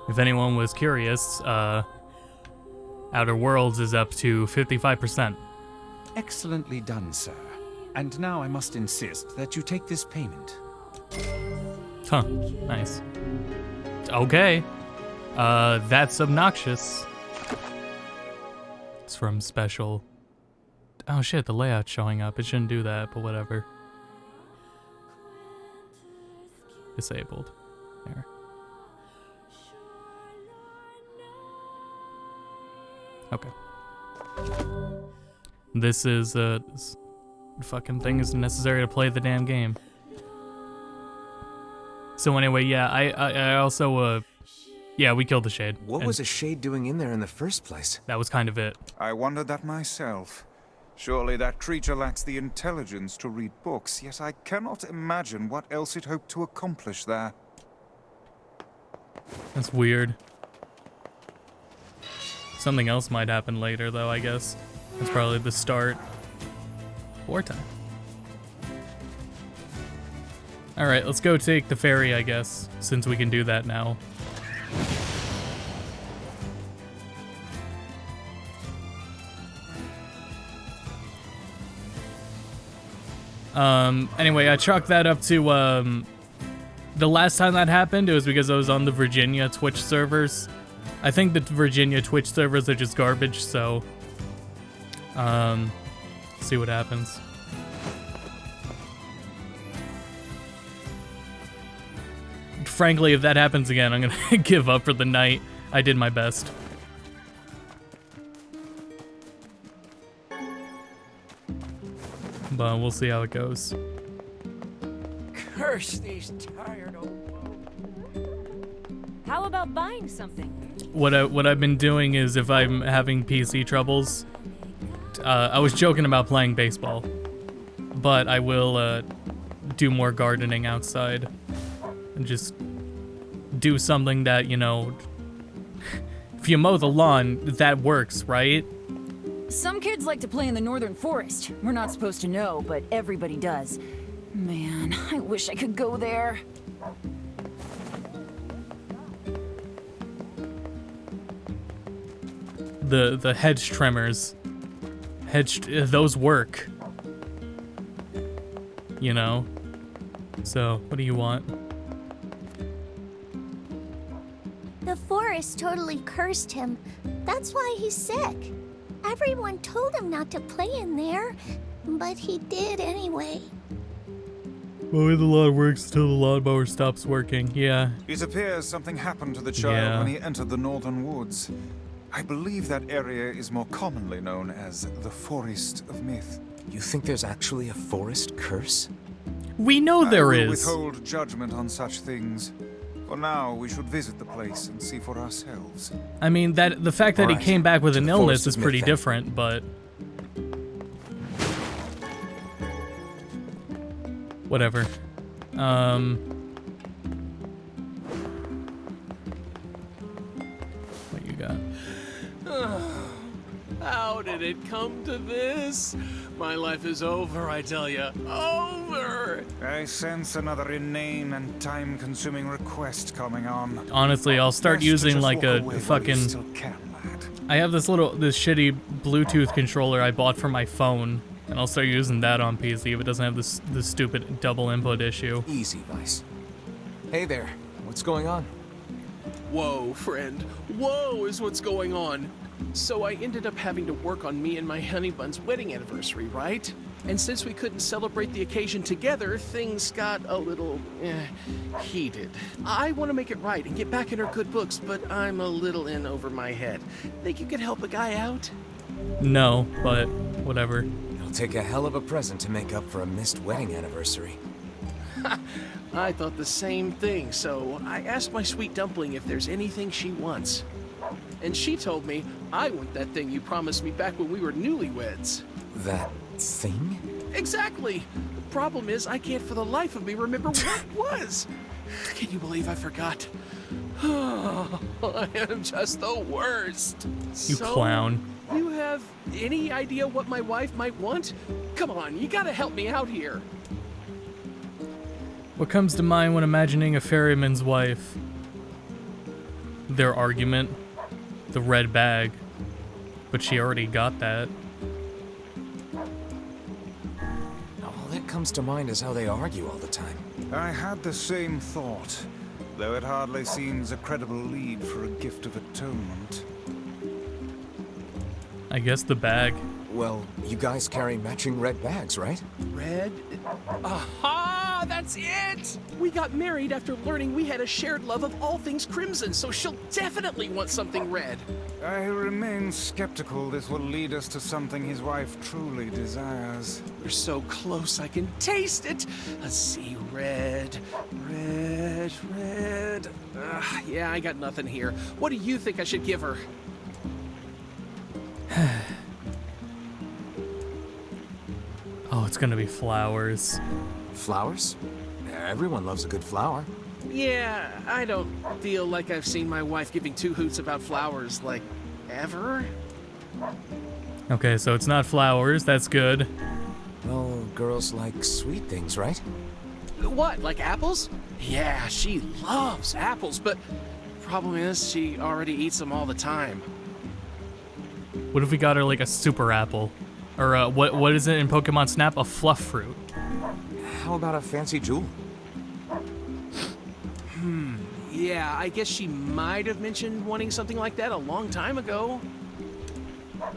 If anyone was curious, Outer Worlds is up to 55%. Excellently done, sir. And now I must insist that you take this payment. Huh, nice. Okay. That's obnoxious. It's from special. Oh shit, the layout's showing up. It shouldn't do that, but whatever. Disabled. There. Okay. This fucking thing isn't necessary to play the damn game. So anyway, yeah, I also, yeah, we killed the Shade. What was a Shade doing in there in the first place? That was kind of it. I wondered that myself. Surely that creature lacks the intelligence to read books, yet I cannot imagine what else it hoped to accomplish there. That's weird. Something else might happen later, though, I guess. That's probably the start. Wartime. Alright, let's go take the ferry, I guess, since we can do that now. Anyway, I chalked that up to, the last time that happened, it was because I was on the Virginia Twitch servers. I think the Virginia Twitch servers are just garbage, so, see what happens. Frankly, if that happens again, I'm gonna give up for the night. I did my best. But we'll see how it goes. Curse these tired old folks. How about buying something? What I've been doing is, if I'm having PC troubles, I was joking about playing baseball, but I will do more gardening outside and just do something that, you know, if you mow the lawn, that works, right? Some kids like to play in the northern forest. We're not supposed to know, but everybody does. Man, I wish I could go there. The hedge trimmers, those work, you know? So, what do you want? The forest totally cursed him. That's why he's sick. Everyone told him not to play in there, but he did anyway. Well, the lawn works till the lawnmower stops working, yeah. It appears something happened to the child when he entered the northern woods. I believe that area is more commonly known as the Forest of Myth. You think there's actually a forest curse? We know there I will is. withhold judgment on such things. For now, we should visit the place and see for ourselves. I mean, the fact that he came back with an illness is pretty different, but whatever. What you got? How did it come to this? My life is over, I tell ya. Over! I sense another inane and time-consuming request coming on. Honestly, I'll start using like a fucking... I have this shitty Bluetooth controller I bought for my phone, and I'll start using that on PC if it doesn't have this stupid double input issue. Easy, Vice. Hey there, what's going on? Whoa, friend. Whoa is what's going on. So I ended up having to work on me and my honey bun's wedding anniversary, right? And since we couldn't celebrate the occasion together, things got a little, heated. I want to make it right and get back in our good books, but I'm a little in over my head. Think you could help a guy out? No, but whatever. It'll take a hell of a present to make up for a missed wedding anniversary. I thought the same thing, so I asked my sweet dumpling if there's anything she wants. And she told me, I want that thing you promised me back when we were newlyweds. That thing? Exactly! The problem is, I can't for the life of me remember what it was. Can you believe I forgot? I am just the worst. You clown. You have any idea what my wife might want? Come on, you gotta help me out here. What comes to mind when imagining a ferryman's wife? their argument, the red bag, but she already got that. All that comes to mind is how they argue all the time. I had the same thought, though it hardly seems a credible lead for a gift of atonement. I guess the bag. Well, you guys carry matching red bags, right? Red? Aha! That's it! We got married after learning we had a shared love of all things crimson, so she'll definitely want something red. I remain skeptical this will lead us to something his wife truly desires. We're so close, I can taste it. Let's see, red. Yeah, I got nothing here. What do you think I should give her? Oh, it's gonna be flowers. Flowers? Everyone loves a good flower. Yeah, I don't feel like I've seen my wife giving two hoots about flowers, like, ever. Okay, so it's not flowers, that's good. Well, girls like sweet things, right? What, like apples? Yeah, she loves apples, but problem is she already eats them all the time. What if we got her like a super apple? Or what is it in Pokemon Snap? A fluff fruit. How about a fancy jewel? Yeah, I guess she might have mentioned wanting something like that a long time ago.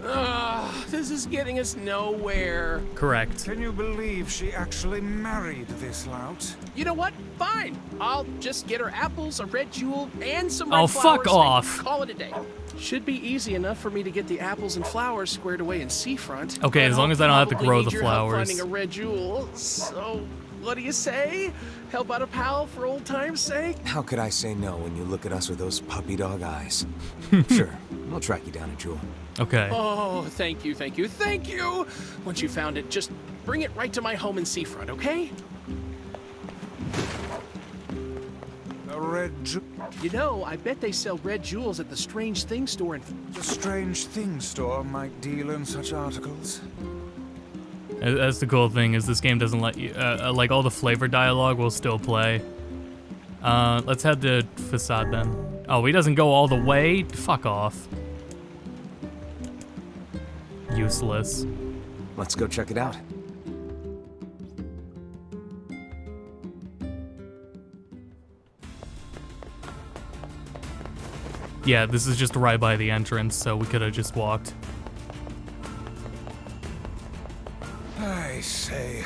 Ugh, this is getting us nowhere. Correct. Can you believe she actually married this lout? You know what? Fine. I'll just get her apples, a red jewel, and some red Oh, flowers. fuck off. And call it a day. Should be easy enough for me to get the apples and flowers squared away in Seafront. Okay, but as long I'll as I don't have to probably grow need the your help flowers. finding a red jewel. So, what do you say? Help out a pal for old time's sake? How could I say no when you look at us with those puppy dog eyes? Sure, we'll track you down a jewel. Okay. Oh, thank you, thank you, thank you! Once you found it, just bring it right to my home in Seafront, okay? A red You know, I bet they sell red jewels at the Strange Things store in... The Strange Things store might deal in such articles. That's the cool thing, is this game doesn't let you, like all the flavor dialogue will still play. Let's head to Facade then. Oh, he doesn't go all the way? Fuck off. Useless. Let's go check it out. Yeah, this is just right by the entrance, so we could have just walked. I say,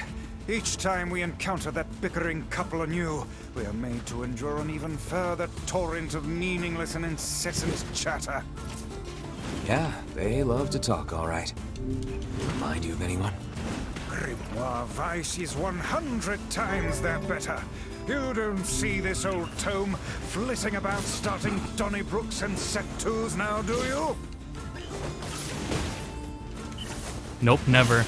each time we encounter that bickering couple anew, we are made to endure an even further torrent of meaningless and incessant chatter. Yeah, they love to talk, all right. Remind you of anyone? Grimoire Vice is 100 times their better. You don't see this old tome flitting about starting Donnybrooks and Set 2s now, do you? Nope, never.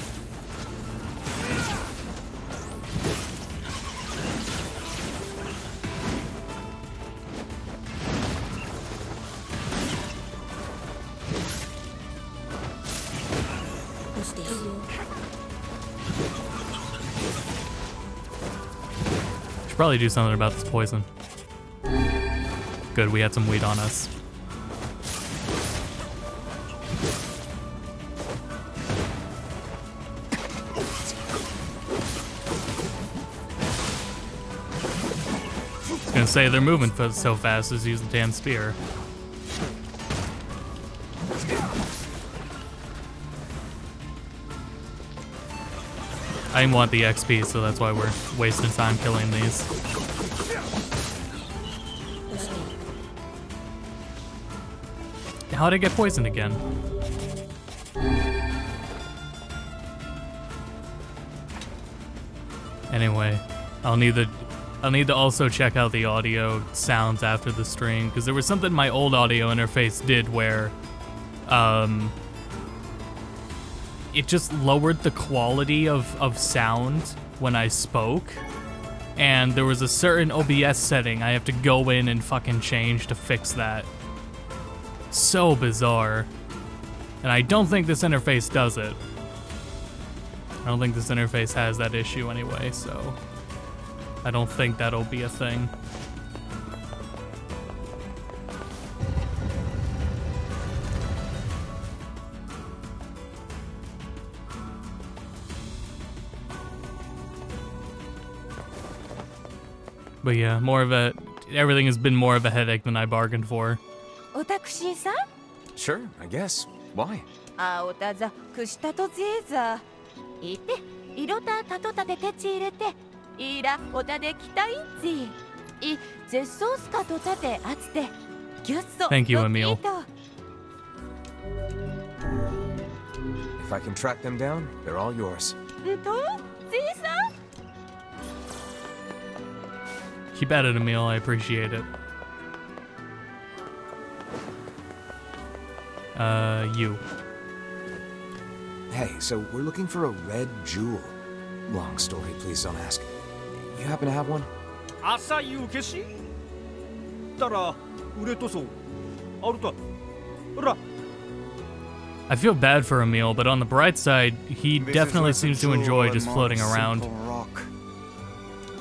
Should probably do something about this poison. Good, we had some weed on us. I was gonna say they're moving so fast as use the damn spear. I didn't want the XP, so that's why we're wasting time killing these. How'd I get poisoned again? Anyway, I'll need to also check out the audio sounds after the stream, because there was something my old audio interface did where it just lowered the quality of sound when I spoke, and there was a certain OBS setting I have to go in and fucking change to fix that. So bizarre. And I don't think this interface does it. I don't think this interface has that issue anyway, so I don't think that'll be a thing. But yeah, everything has been more of a headache than I bargained for. おタクシーさん Sure, I guess. Why? あおたざくしたとぜーざいていろたたとたでてち入れていらおたできたいんぜいぜっそうすかとたてあつてぎゅっそ Thank you, Emil. If I can track them down, they're all yours. んとぜーさん Keep at it, Emil. I appreciate it. You. Hey, so we're looking for a red jewel. Long story, please don't ask. You happen to have one? 朝夕消したら売れとそうあるたほら I feel bad for Emil, but on the bright side, he This is definitely less a seems to jewel enjoy and just more floating simple around. rock.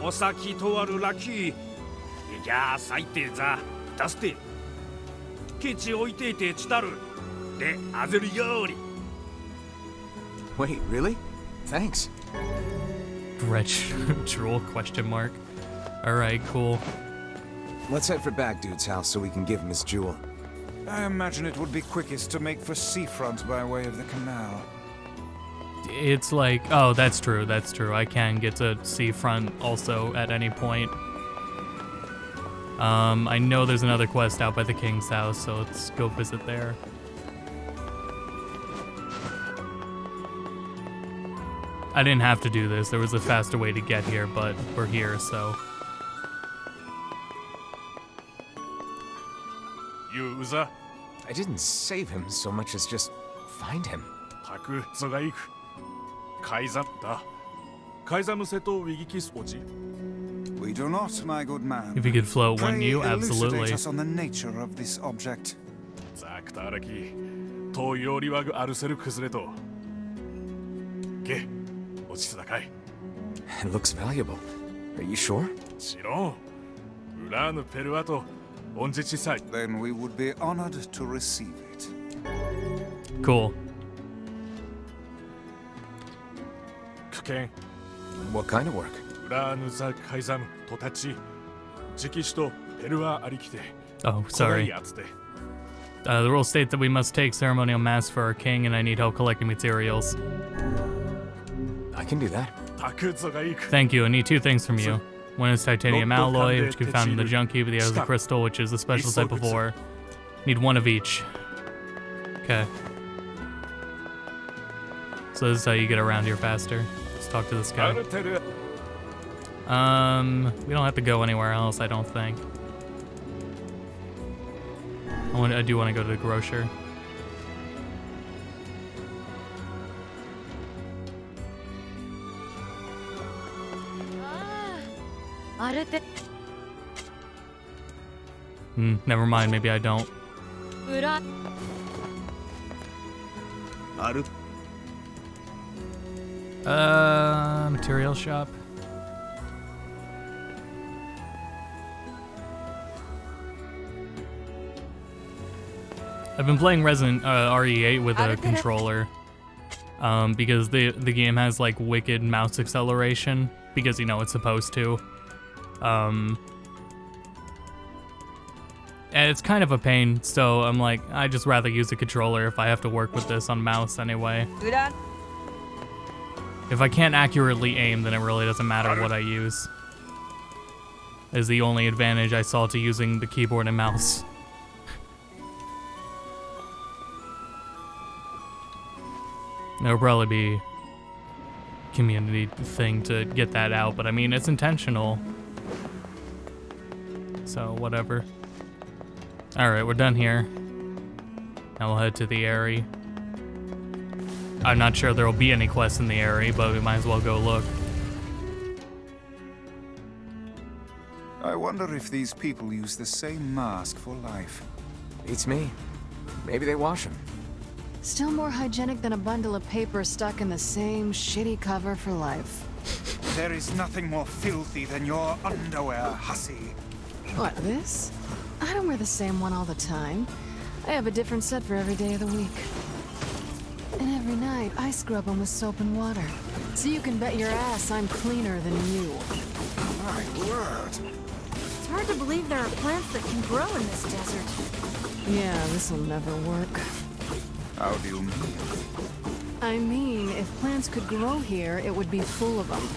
お先とあるラッキーいや最低ざ出してケチ置いていてちたるであぜるように Wait, really? Thanks. Wretch drool question mark. Alright, cool. Let's head for Bag Dude's house so we can give him his jewel. I imagine it would be quickest to make for seafront by way of the canal. It's like, oh, that's true. I can get to seafront also at any point. I know there's another quest out by the king's house, so let's go visit there. I didn't have to do this. There was a faster way to get here, but we're here, so. ユーザ I didn't save him so much as just find him. タクゾがいくカイザだカイザムセとウィギキスポジ We do not, my good man. If you could float, Pray wouldn't you? elucidate Absolutely. us on the nature of this object. ザクタラキ東洋リワグアルセル崩れとゲ落ちてたかい It looks valuable. Are you sure? シロンウラーヌペルアとオンジチサイ Then we would be honored to receive it. Cool. クケン What kind of work? ウラーヌザカイザムとたち直使とペルアありきて Oh, これ sorry. やつで The rules state that we must take ceremonial mass for our king, and I need help collecting materials. I can do that. タクゾがいく Thank you. I need two things from you. One is titanium alloy, which can be found in the junkie, but the other is the crystal, which is a special type of ore. Need one of each. Okay. So this is how you get around here faster. Let's talk to this ア guy. ルテル We don't have to go anywhere else, I don't think. I do want to go to the grocer. Never mind, maybe I don't. 裏 ある Material shop. I've been playing Resident RE8 with a controller, because the game has like wicked mouse acceleration, because you know it's supposed to. And it's kind of a pain, so I'm like, I'd just rather use a controller if I have to work with this on mouse anyway. 裏 If I can't accurately aim, then it really doesn't matter what I use. Is the only advantage I saw to using the keyboard and mouse. There'll probably be a community thing to get that out, but I mean, it's intentional. So, whatever. Alright, we're done here. Now we'll head to the Airy. I'm not sure there'll be any quests in the Airy, but we might as well go look. I wonder if these people use the same mask for life. Beats me. Maybe they wash him. Still more hygienic than a bundle of paper stuck in the same shitty cover for life. There is nothing more filthy than your underwear, hussy. What, this? I don't wear the same one all the time. I have a different set for every day of the week. And every night, I scrub them with soap and water. So you can bet your ass I'm cleaner than you. My word. hard to believe there are plants that can grow in this desert. Yeah, this'll never work. How do you mean? I mean, if plants could grow here, it would be full of them.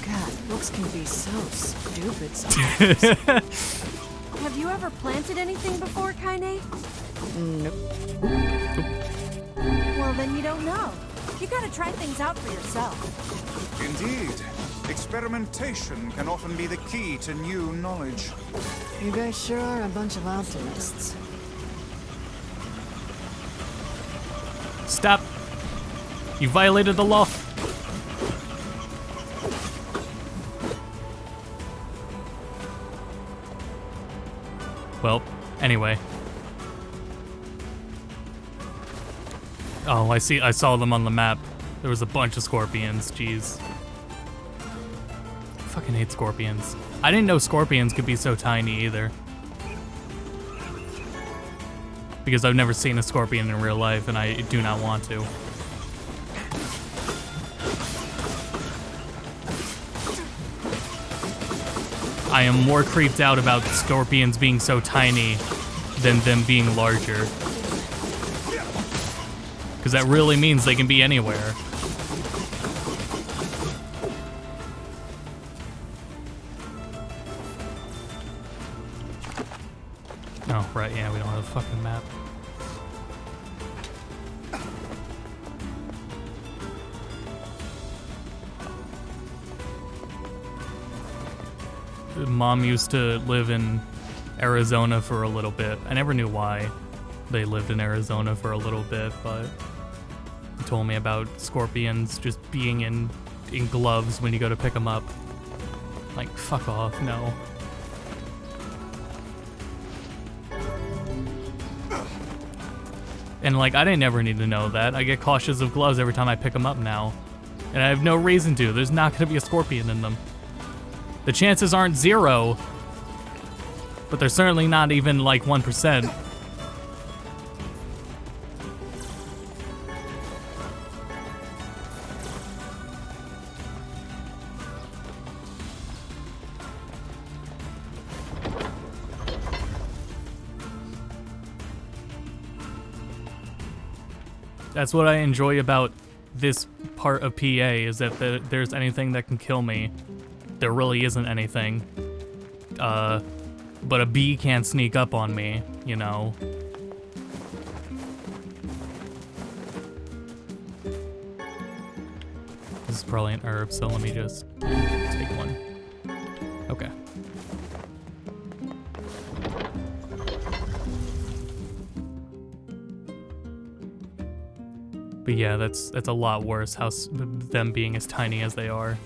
God, books can be so stupid sometimes. Have you ever planted anything before, Kaine? Nope. Well, then you don't know. You gotta try things out for yourself. Indeed. Experimentation can often be the key to new knowledge. You guys sure are a bunch of optimists. Stop. You violated the law. Well, anyway. Oh, I saw them on the map. There was a bunch of scorpions, jeez. I fucking hate scorpions. I didn't know scorpions could be so tiny either. Because I've never seen a scorpion in real life and I do not want to. I am more creeped out about scorpions being so tiny than them being larger. Because that really means they can be anywhere. Oh, right, yeah, we don't have a fucking map. Mom used to live in Arizona for a little bit. I never knew why they lived in Arizona for a little bit, but he told me about scorpions just being in gloves when you go to pick them up. Like, fuck off, no. And like, I didn't ever need to know that. I get cautious of gloves every time I pick them up now. And I have no reason to. There's not gonna be a scorpion in them. The chances aren't 0, but they're certainly not even like 1%. That's what I enjoy about this part of PA, is that there's anything that can kill me. There really isn't anything. But a bee can't sneak up on me, you know. This is probably an herb, so let me just take one. Okay. But yeah, that's a lot worse, them being as tiny as they are.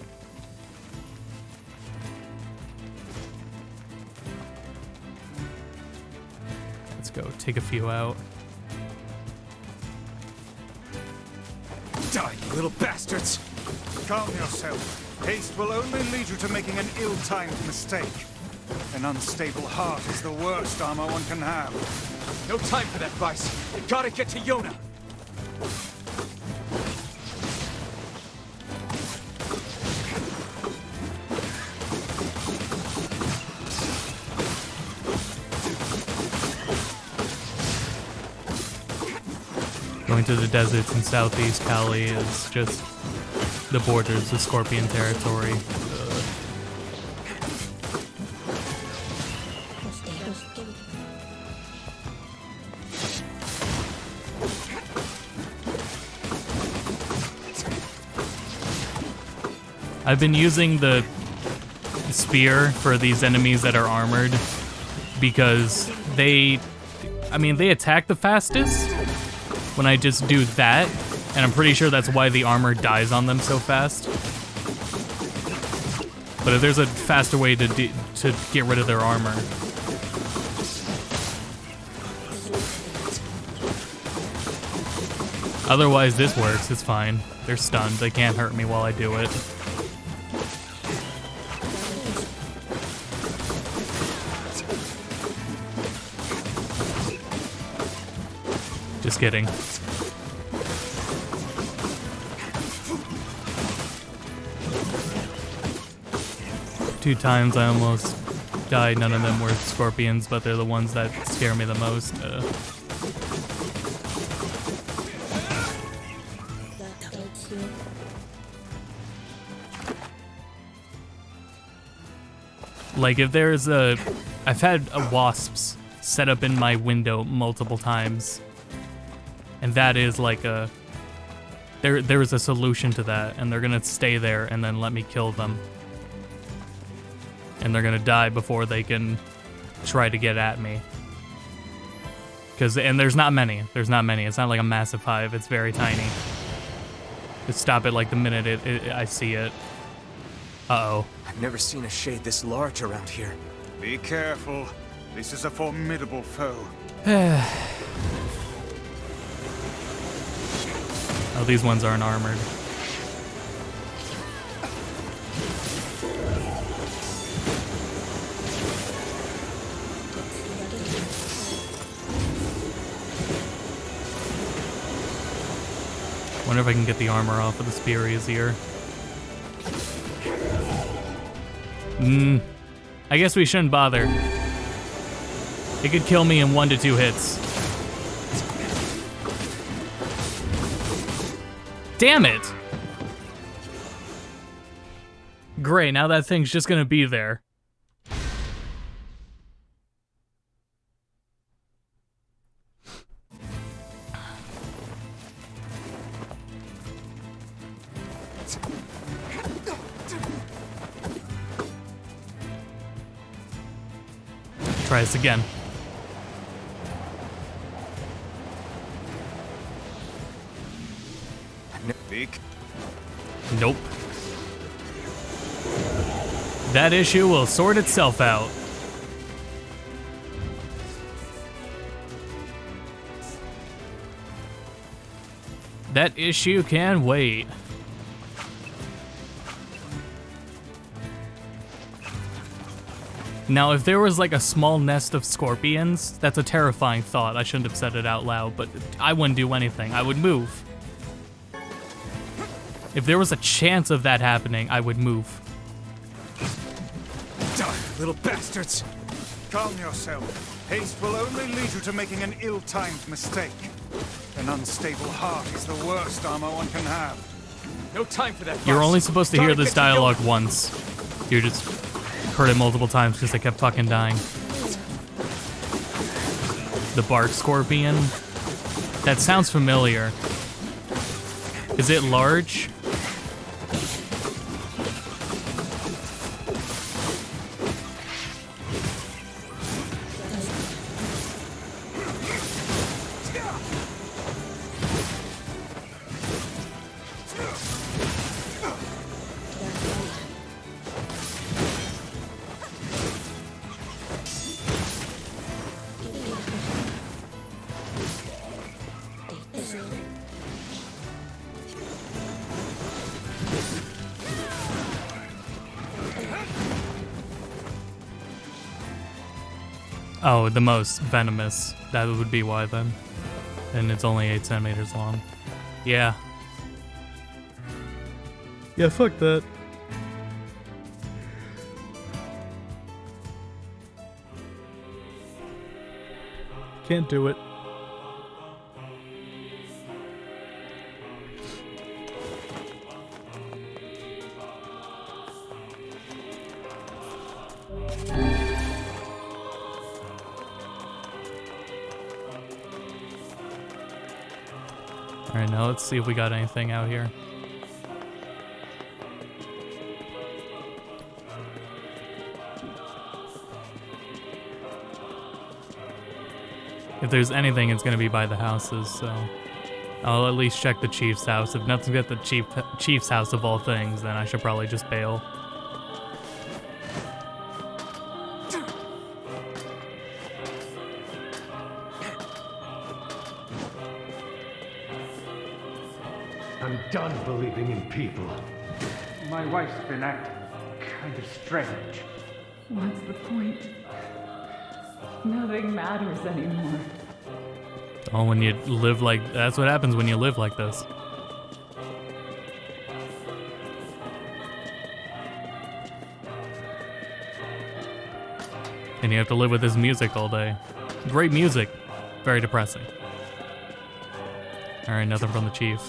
Let's go take a few out. Die, you little bastards! Calm yourself. Haste will only lead you to making an ill-timed mistake. An unstable heart is the worst armor one can have. No time for that, Vice. You gotta get to Yona. Going to the deserts in southeast Cali is just the borders of Scorpion territory. I've been using the spear for these enemies that are armored because they attack the fastest when I just do that, and I'm pretty sure that's why the armor dies on them so fast. But if there's a faster way to get rid of their armor. Otherwise, this works, it's fine. They're stunned, they can't hurt me while I do it. Just kidding. Two times I almost died, none of them were scorpions, but they're the ones that scare me the most. Like, if there's a... I've had wasps set up in my window multiple times. And that is like a... There is a solution to that, and they're gonna stay there and then let me kill them. And they're gonna die before they can try to get at me. And there's not many. There's not many. It's not like a massive hive. It's very tiny. Just stop it like the minute I see it. Uh-oh. I've never seen a shade this large around here. Be careful. This is a formidable foe. Oh, these ones aren't armored. Wonder if I can get the armor off of the spear easier. I guess we shouldn't bother. It could kill me in 1 to 2 hits. Damn it! Great, now that thing's just gonna be there. Try this again. Nope. That issue will sort itself out. That issue can wait. Now, if there was like a small nest of scorpions, that's a terrifying thought. I shouldn't have said it out loud, but I wouldn't do anything. I would move. If there was a chance of that happening, I would move. Die, little bastards! Calm yourself. Haste will only lead you to making an ill-timed mistake. An unstable heart is the worst armor one can have. No time for that. You're only supposed to hear this dialogue once. You just heard it multiple times because I kept fucking dying. The bark scorpion. That sounds familiar. Is it large? Oh, the most venomous. That would be why then. And it's only 8 centimeters long. Yeah. Yeah, fuck that. Can't do it. Alright, now let's see if we got anything out here. If there's anything, it's gonna be by the houses, so... I'll at least check the chief's house. If nothing's at the chief's house of all things, then I should probably just bail. I'm done believing in people. My wife's been acting kind of strange. What's the point? Nothing matters anymore. Oh, when you live like... That's what happens when you live like this. And you have to live with his music all day. Great music, very depressing. Alright, nothing from the chief.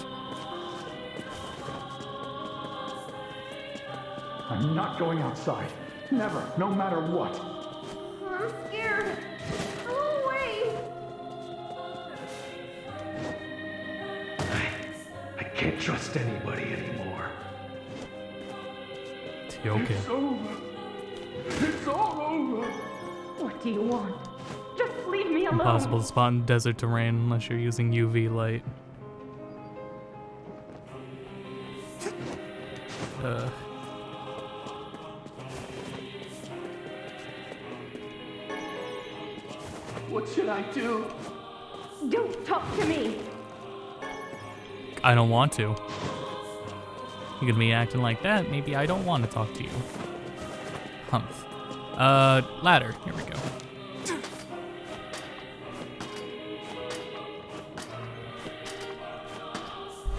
I'm not going outside. Never, no matter what. I'm scared. Go away. I can't trust anybody anymore. Okay. It's over. It's all over. What do you want? Just leave me alone. Impossible to spot in desert terrain unless you're using UV light. What should I do? Don't talk to me. I don't want to. You're gonna be acting like that, maybe I don't want to talk to you. Humph. Ladder. Here we go.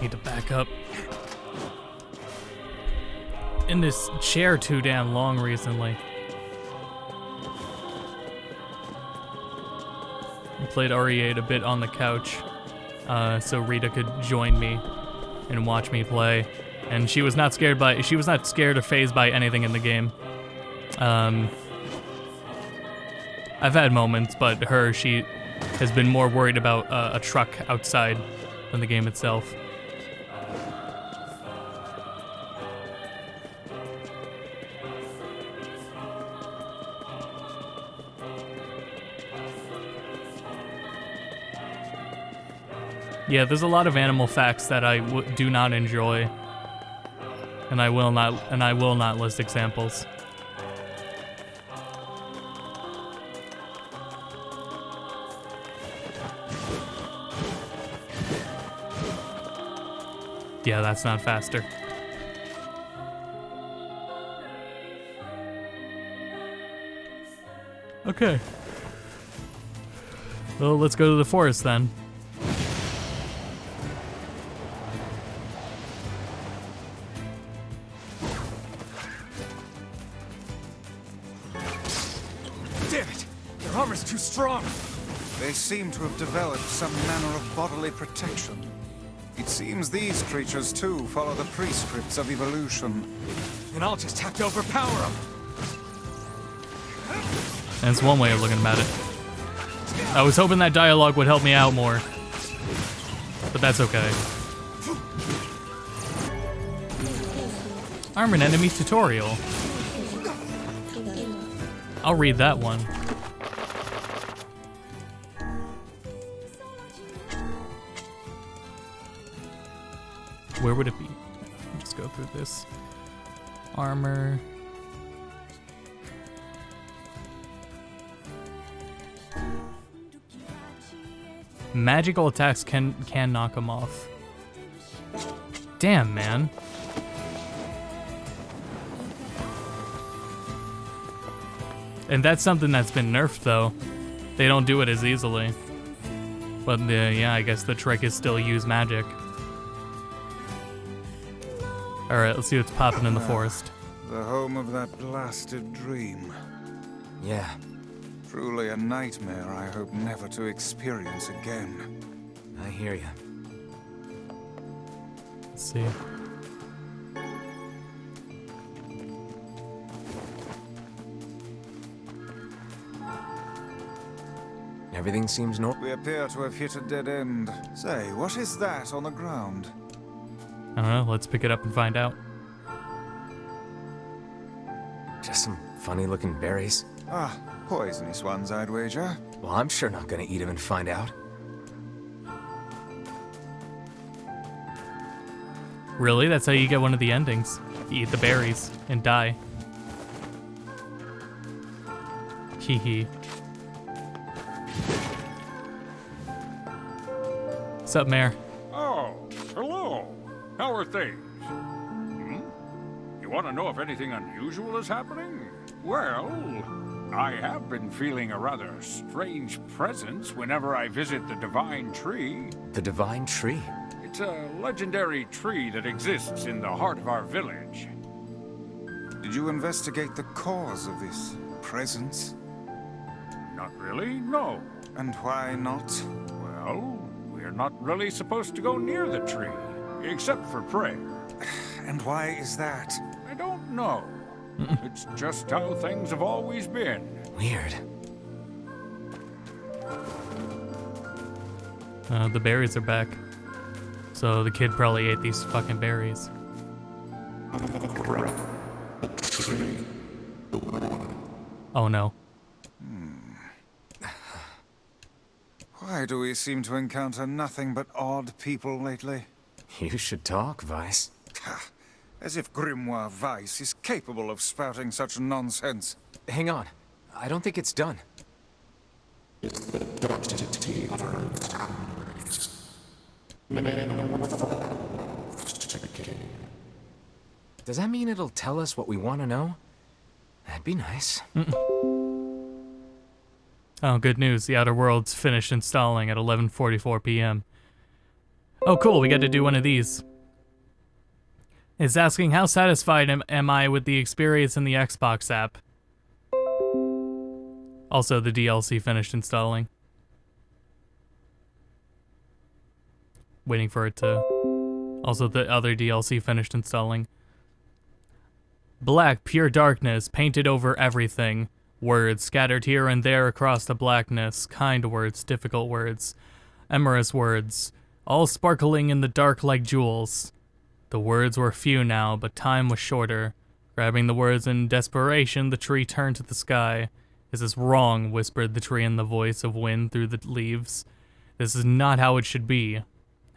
Need to back up. In this chair too damn long recently. I played RE8 a bit on the couch, so Rita could join me and watch me play. And she was not scared or fazed by anything in the game. I've had moments, but she has been more worried about a truck outside than the game itself. Yeah, there's a lot of animal facts that I do not enjoy, and I will not list examples. Yeah, that's not faster. Okay. Well, let's go to the forest then. Damn it! Their armor's too strong! They seem to have developed some manner of bodily protection. It seems these creatures, too, follow the prescripts of evolution. And I'll just have to overpower them. That's one way of looking at it. I was hoping that dialogue would help me out more, but that's okay. Armored Enemy Tutorial. I'll read that one. Where would it be? I'll just go through this. Armor. Magical attacks can knock him off. Damn, man. And that's something that's been nerfed, though. They don't do it as easily. But yeah, I guess the trick is still use magic. Alright, let's see what's popping in the forest. The home of that blasted dream. Yeah. Truly a nightmare I hope never to experience again. I hear you. Let's see. Everything seems normal. We appear to have hit a dead end. Say, what is that on the ground? I don't know, let's pick it up and find out. Just some funny-looking berries. Ah, poisonous ones, I'd wager. Well, I'm sure not gonna eat them and find out. Really? That's how you get one of the endings. You eat the berries and die. Hee hee. What's up, Mayor? Oh, hello. How are things? You want to know if anything unusual is happening? Well, I have been feeling a rather strange presence whenever I visit the Divine Tree. The Divine Tree? It's a legendary tree that exists in the heart of our village. Did you investigate the cause of this presence? Not really, no. And why not? Well, we're not really supposed to go near the tree, except for prayer. And why is that? I don't know. It's just how things have always been. Weird. The berries are back. So the kid probably ate these fucking berries. Oh no. Why do we seem to encounter nothing but odd people lately? You should talk, Vice. As if Grimoire Weiss is capable of spouting such nonsense. Hang on. I don't think it's done. Does that mean it'll tell us what we want to know? That'd be nice. Oh, good news. The Outer Worlds finished installing at 11:44 p.m. Oh, cool. We get to do one of these. It's asking, how satisfied am I with the experience in the Xbox app? Also, the DLC finished installing. Waiting for it to... Also, the other DLC finished installing. Black, pure darkness, painted over everything. Words scattered here and there across the blackness. Kind words, difficult words. Amorous words. All sparkling in the dark like jewels. The words were few now, but time was shorter. Grabbing the words in desperation, the tree turned to the sky. "This is wrong," whispered the tree in the voice of wind through the leaves. "This is not how it should be.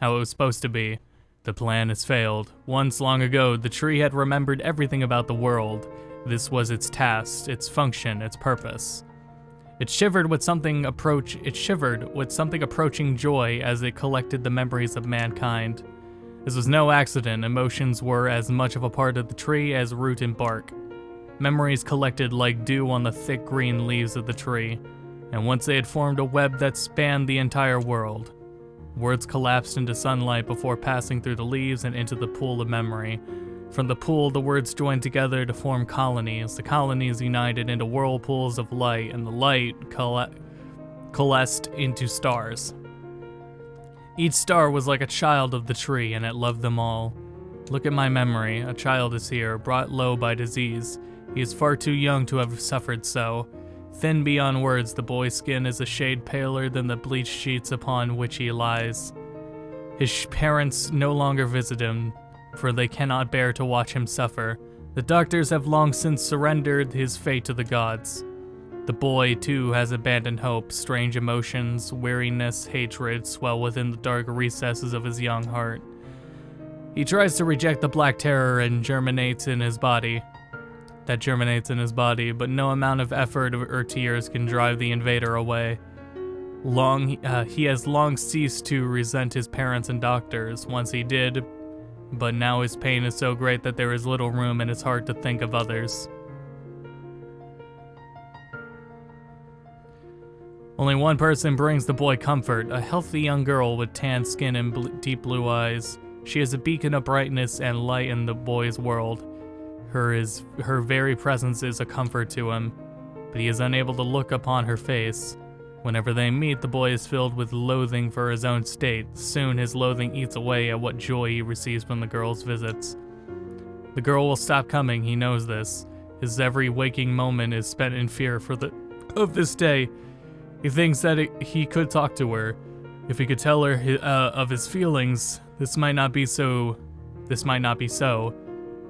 How it was supposed to be. The plan has failed. Once long ago, the tree had remembered everything about the world. This was its task, its function, its purpose. It shivered with something approaching joy as it collected the memories of mankind. This was no accident. Emotions were as much of a part of the tree as root and bark. Memories collected like dew on the thick green leaves of the tree, and once they had formed a web that spanned the entire world. Words collapsed into sunlight before passing through the leaves and into the pool of memory. From the pool, the words joined together to form colonies. The colonies united into whirlpools of light, and the light coalesced into stars. Each star was like a child of the tree, and it loved them all. Look at my memory. A child is here, brought low by disease. He is far too young to have suffered so. Thin beyond words, the boy's skin is a shade paler than the bleached sheets upon which he lies. His parents no longer visit him, for they cannot bear to watch him suffer. The doctors have long since surrendered his fate to the gods. The boy, too, has abandoned hope. Strange emotions, weariness, hatred swell within the dark recesses of his young heart. He tries to reject the black terror and germinates in his body. But no amount of effort or tears can drive the invader away. He has long ceased to resent his parents and doctors. Once he did, but now his pain is so great that there is little room in his heart to think of others. Only one person brings the boy comfort, a healthy young girl with tan skin and deep blue eyes. She is a beacon of brightness and light in the boy's world. Her very presence is a comfort to him, but he is unable to look upon her face. Whenever they meet, the boy is filled with loathing for his own state. Soon his loathing eats away at what joy he receives from the girl's visits. The girl will stop coming, he knows this. His every waking moment is spent in fear of this day. He thinks that he could talk to her. If he could tell her of his feelings, this might not be so.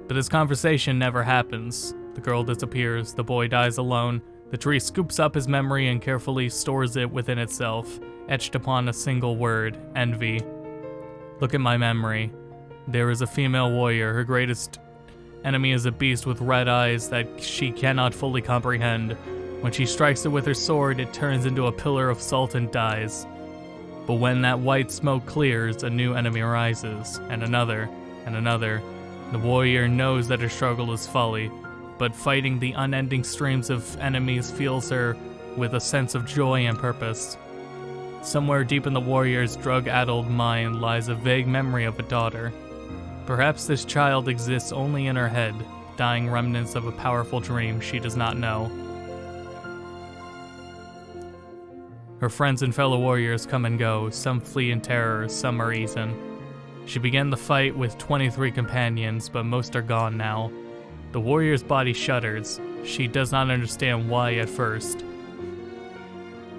But this conversation never happens. The girl disappears. The boy dies alone. The tree scoops up his memory and carefully stores it within itself, etched upon a single word: envy. Look at my memory. There is a female warrior. Her greatest enemy is a beast with red eyes that she cannot fully comprehend. When she strikes it with her sword, it turns into a pillar of salt and dies. But when that white smoke clears, a new enemy arises, and another, and another. The warrior knows that her struggle is folly, but fighting the unending streams of enemies fills her with a sense of joy and purpose. Somewhere deep in the warrior's drug-addled mind lies a vague memory of a daughter. Perhaps this child exists only in her head, dying remnants of a powerful dream she does not know. Her friends and fellow warriors come and go, some flee in terror, some are eaten. She began the fight with 23 companions, but most are gone now. The warrior's body shudders. She does not understand why at first.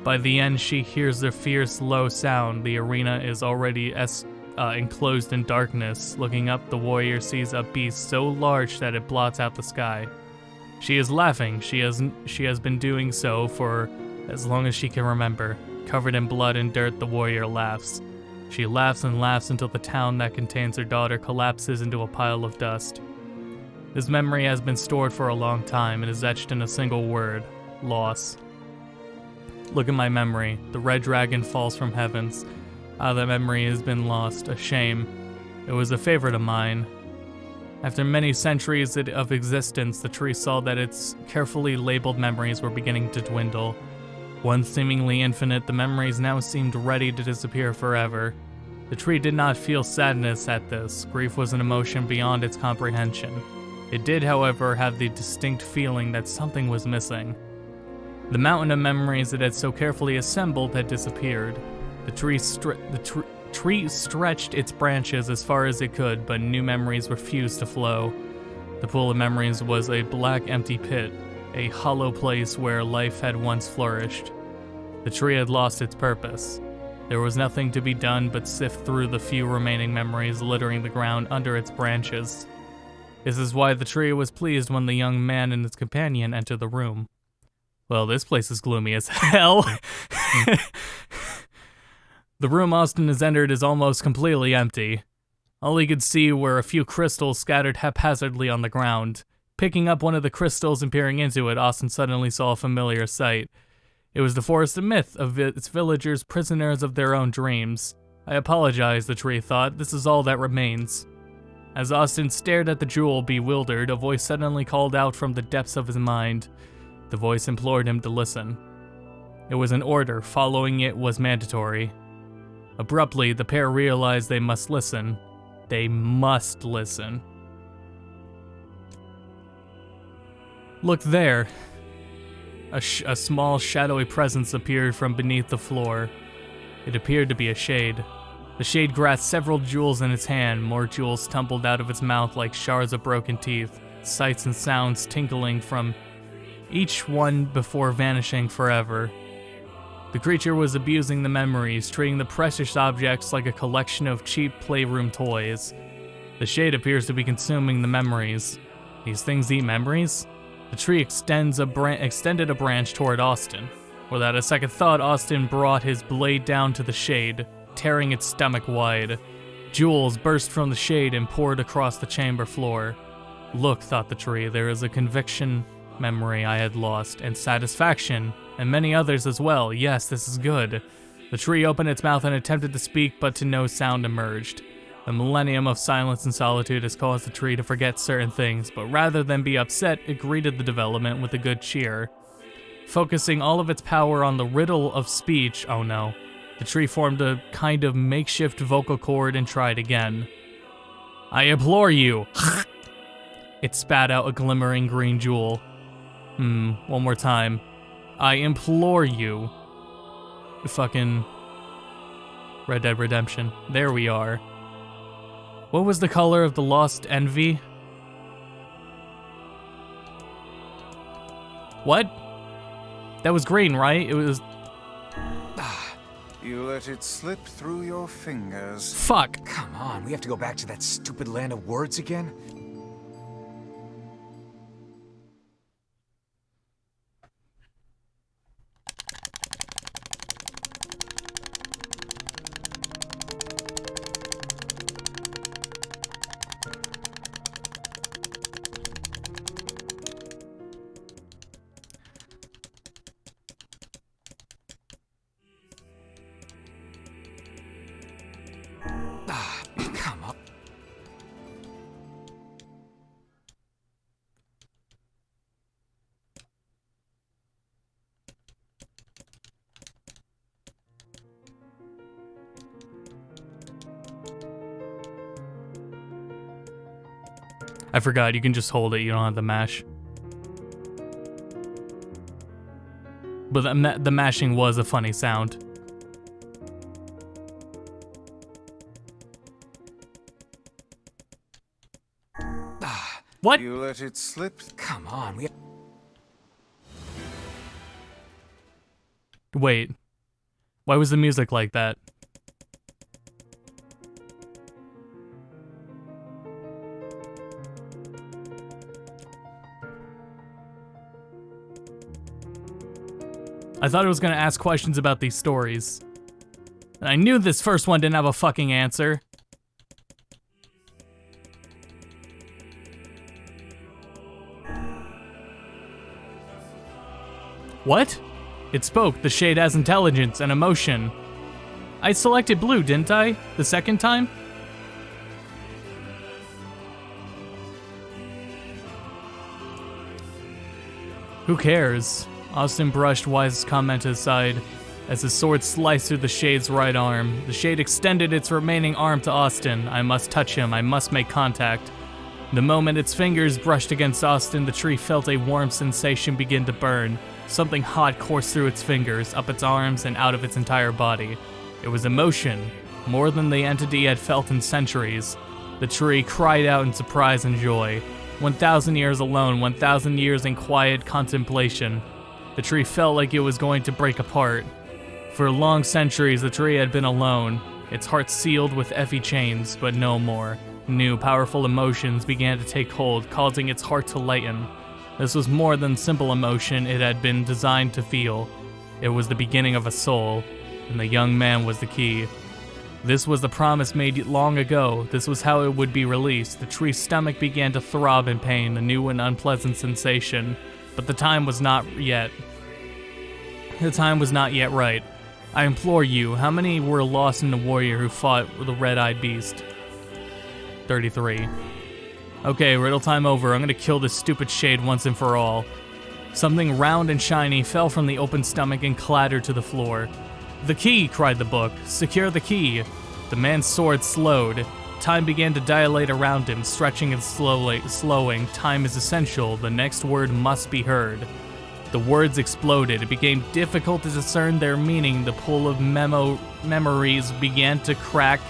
By the end, she hears their fierce, low sound. The arena is already enclosed in darkness. Looking up, the warrior sees a beast so large that it blots out the sky. She is laughing. She has been doing so for as long as she can remember. Covered in blood and dirt, the warrior laughs. She laughs and laughs until the town that contains her daughter collapses into a pile of dust. This memory has been stored for a long time and is etched in a single word: loss. Look at my memory. The red dragon falls from heavens. Ah, that memory has been lost. A shame. It was a favorite of mine. After many centuries of existence, the tree saw that its carefully labeled memories were beginning to dwindle. Once seemingly infinite, the memories now seemed ready to disappear forever. The tree did not feel sadness at this. Grief was an emotion beyond its comprehension. It did, however, have the distinct feeling that something was missing. The mountain of memories it had so carefully assembled had disappeared. The tree stretched its branches as far as it could, but new memories refused to flow. The pool of memories was a black, empty pit, a hollow place where life had once flourished. The tree had lost its purpose. There was nothing to be done but sift through the few remaining memories littering the ground under its branches. This is why the tree was pleased when the young man and his companion entered the room. Well, this place is gloomy as hell. The room Austin has entered is almost completely empty. All he could see were a few crystals scattered haphazardly on the ground. Picking up one of the crystals and peering into it, Austin suddenly saw a familiar sight. It was the forest of myth of its villagers, prisoners of their own dreams. I apologize, the tree thought. This is all that remains. As Austin stared at the jewel, bewildered, a voice suddenly called out from the depths of his mind. The voice implored him to listen. It was an order. Following it was mandatory. Abruptly, the pair realized they must listen. They must listen. Look there. A small, shadowy presence appeared from beneath the floor. It appeared to be a shade. The shade grasped several jewels in its hand. More jewels tumbled out of its mouth like shards of broken teeth, sights and sounds tinkling from each one before vanishing forever. The creature was abusing the memories, treating the precious objects like a collection of cheap playroom toys. The shade appears to be consuming the memories. These things eat memories? The tree extended a branch toward Austin. Without a second thought, Austin brought his blade down to the shade, tearing its stomach wide. Jewels burst from the shade and poured across the chamber floor. Look, thought the tree, there is a conviction memory I had lost, and satisfaction, and many others as well. Yes, this is good. The tree opened its mouth and attempted to speak, but to no sound emerged. A millennium of silence and solitude has caused the tree to forget certain things, but rather than be upset, it greeted the development with a good cheer. Focusing all of its power on the riddle of speech, oh no, the tree formed a kind of makeshift vocal cord and tried again. I implore you! It spat out a glimmering green jewel. One more time. I implore you. Fucking Red Dead Redemption. There we are. What was the color of the lost envy? What? That was green, right? It was... You let it slip through your fingers. Fuck. Come on, we have to go back to that stupid land of words again? Come on. I forgot, you can just hold it, you don't have to mash. But the mashing was a funny sound. What? You let it slip? Come on, Wait. Why was the music like that? I thought it was gonna ask questions about these stories. And I knew this first one didn't have a fucking answer. What? It spoke. The shade has intelligence and emotion. I selected blue, didn't I? The second time? Who cares? Austin brushed Wise's comment aside as his sword sliced through the shade's right arm. The shade extended its remaining arm to Austin. I must touch him. I must make contact. The moment its fingers brushed against Austin, the tree felt a warm sensation begin to burn. Something hot coursed through its fingers, up its arms, and out of its entire body. It was emotion, more than the entity had felt in centuries. The tree cried out in surprise and joy. 1,000 years alone, 1,000 years in quiet contemplation. The tree felt like it was going to break apart. For long centuries, the tree had been alone, its heart sealed with Effie chains, but no more. New, powerful emotions began to take hold, causing its heart to lighten. This was more than simple emotion it had been designed to feel. It was the beginning of a soul, and the young man was the key. This was the promise made long ago. This was how it would be released. The tree's stomach began to throb in pain, a new and unpleasant sensation. But the time was not yet. The time was not yet right. I implore you, how many were lost in the warrior who fought the red-eyed beast? 33. Okay, riddle time over. I'm gonna kill this stupid shade once and for all. Something round and shiny fell from the open stomach and clattered to the floor. The key, cried the book. Secure the key. The man's sword slowed. Time began to dilate around him, stretching and slowing. Time is essential. The next word must be heard. The words exploded. It became difficult to discern their meaning. The pool of memories began to crack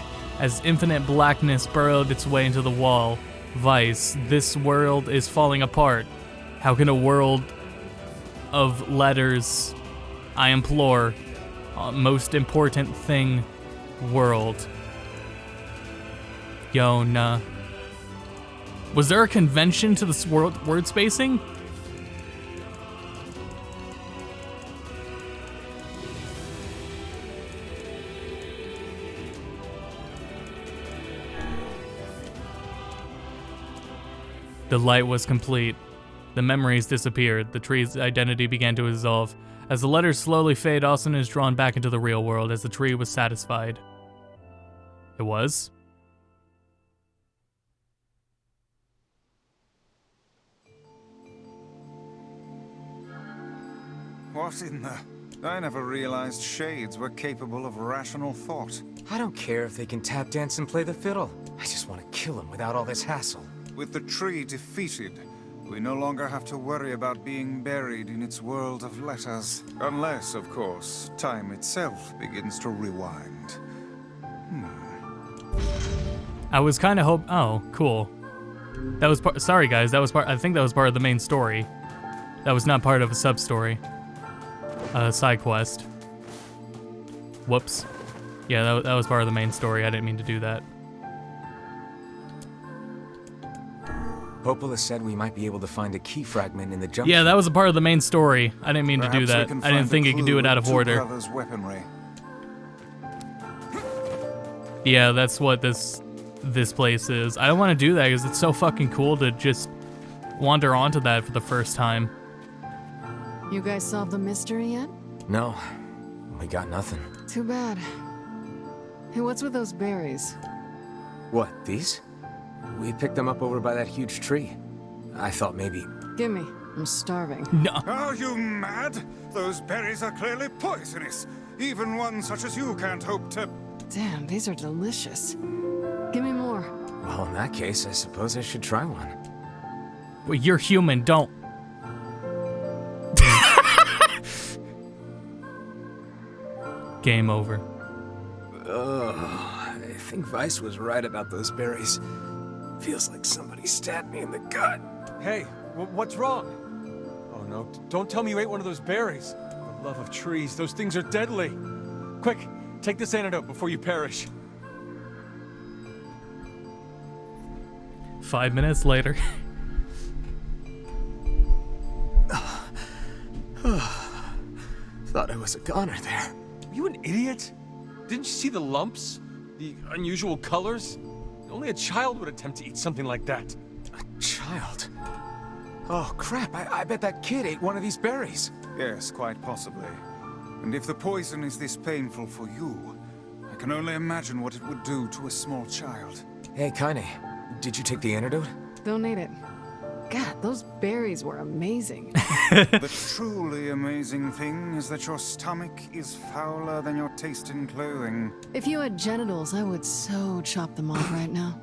as infinite blackness burrowed its way into the wall. Vice, this world is falling apart. How can a world of letters, I implore, most important thing, world. Yona. Was there a convention to this word spacing? The light was complete. The memories disappeared. The tree's identity began to dissolve. As the letters slowly fade, Austin is drawn back into the real world as the tree was satisfied. It was? What in the... I never realized shades were capable of rational thought. I don't care if they can tap dance and play the fiddle. I just want to kill them without all this hassle. With the tree defeated, we no longer have to worry about being buried in its world of letters. Unless, of course, time itself begins to rewind. I was kind of oh, cool. That was sorry guys, that was I think that was part of the main story. That was not part of a sub-story. Side quest. Whoops. Yeah, that was part of the main story. I didn't mean to do that. Popola said we might be able to find a key fragment in the jump. Yeah, that was a part of the main story. I didn't mean to do that. I didn't think you could do it out of order. Yeah, that's what this place is. I don't want to do that because it's so fucking cool to just wander onto that for the first time. You guys solved the mystery yet? No, we got nothing. Too bad. Hey, what's with those berries? What, these? We picked them up over by that huge tree. I thought maybe... Gimme. I'm starving. No. Are you mad? Those berries are clearly poisonous. Even one such as you can't hope to... Damn, these are delicious. Give me more. Well, in that case, I suppose I should try one. Well, you're human, don't. game over. Oh, I think Vice was right about those berries. Feels like somebody stabbed me in the gut. Hey, what's wrong? Oh no, don't tell me you ate one of those berries. For the love of trees, those things are deadly. Quick, take this antidote before you perish. 5 minutes later. Thought I was a goner there. You an idiot? Didn't you see the lumps? The unusual colors? Only a child would attempt to eat something like that. A child? Oh crap, I bet that kid ate one of these berries. Yes, quite possibly. And if the poison is this painful for you, I can only imagine what it would do to a small child. Hey, Kaine, did you take the antidote? Don't need it. God, those berries were amazing. The truly amazing thing is that your stomach is fouler than your taste in clothing. If you had genitals, I would so chop them off right now.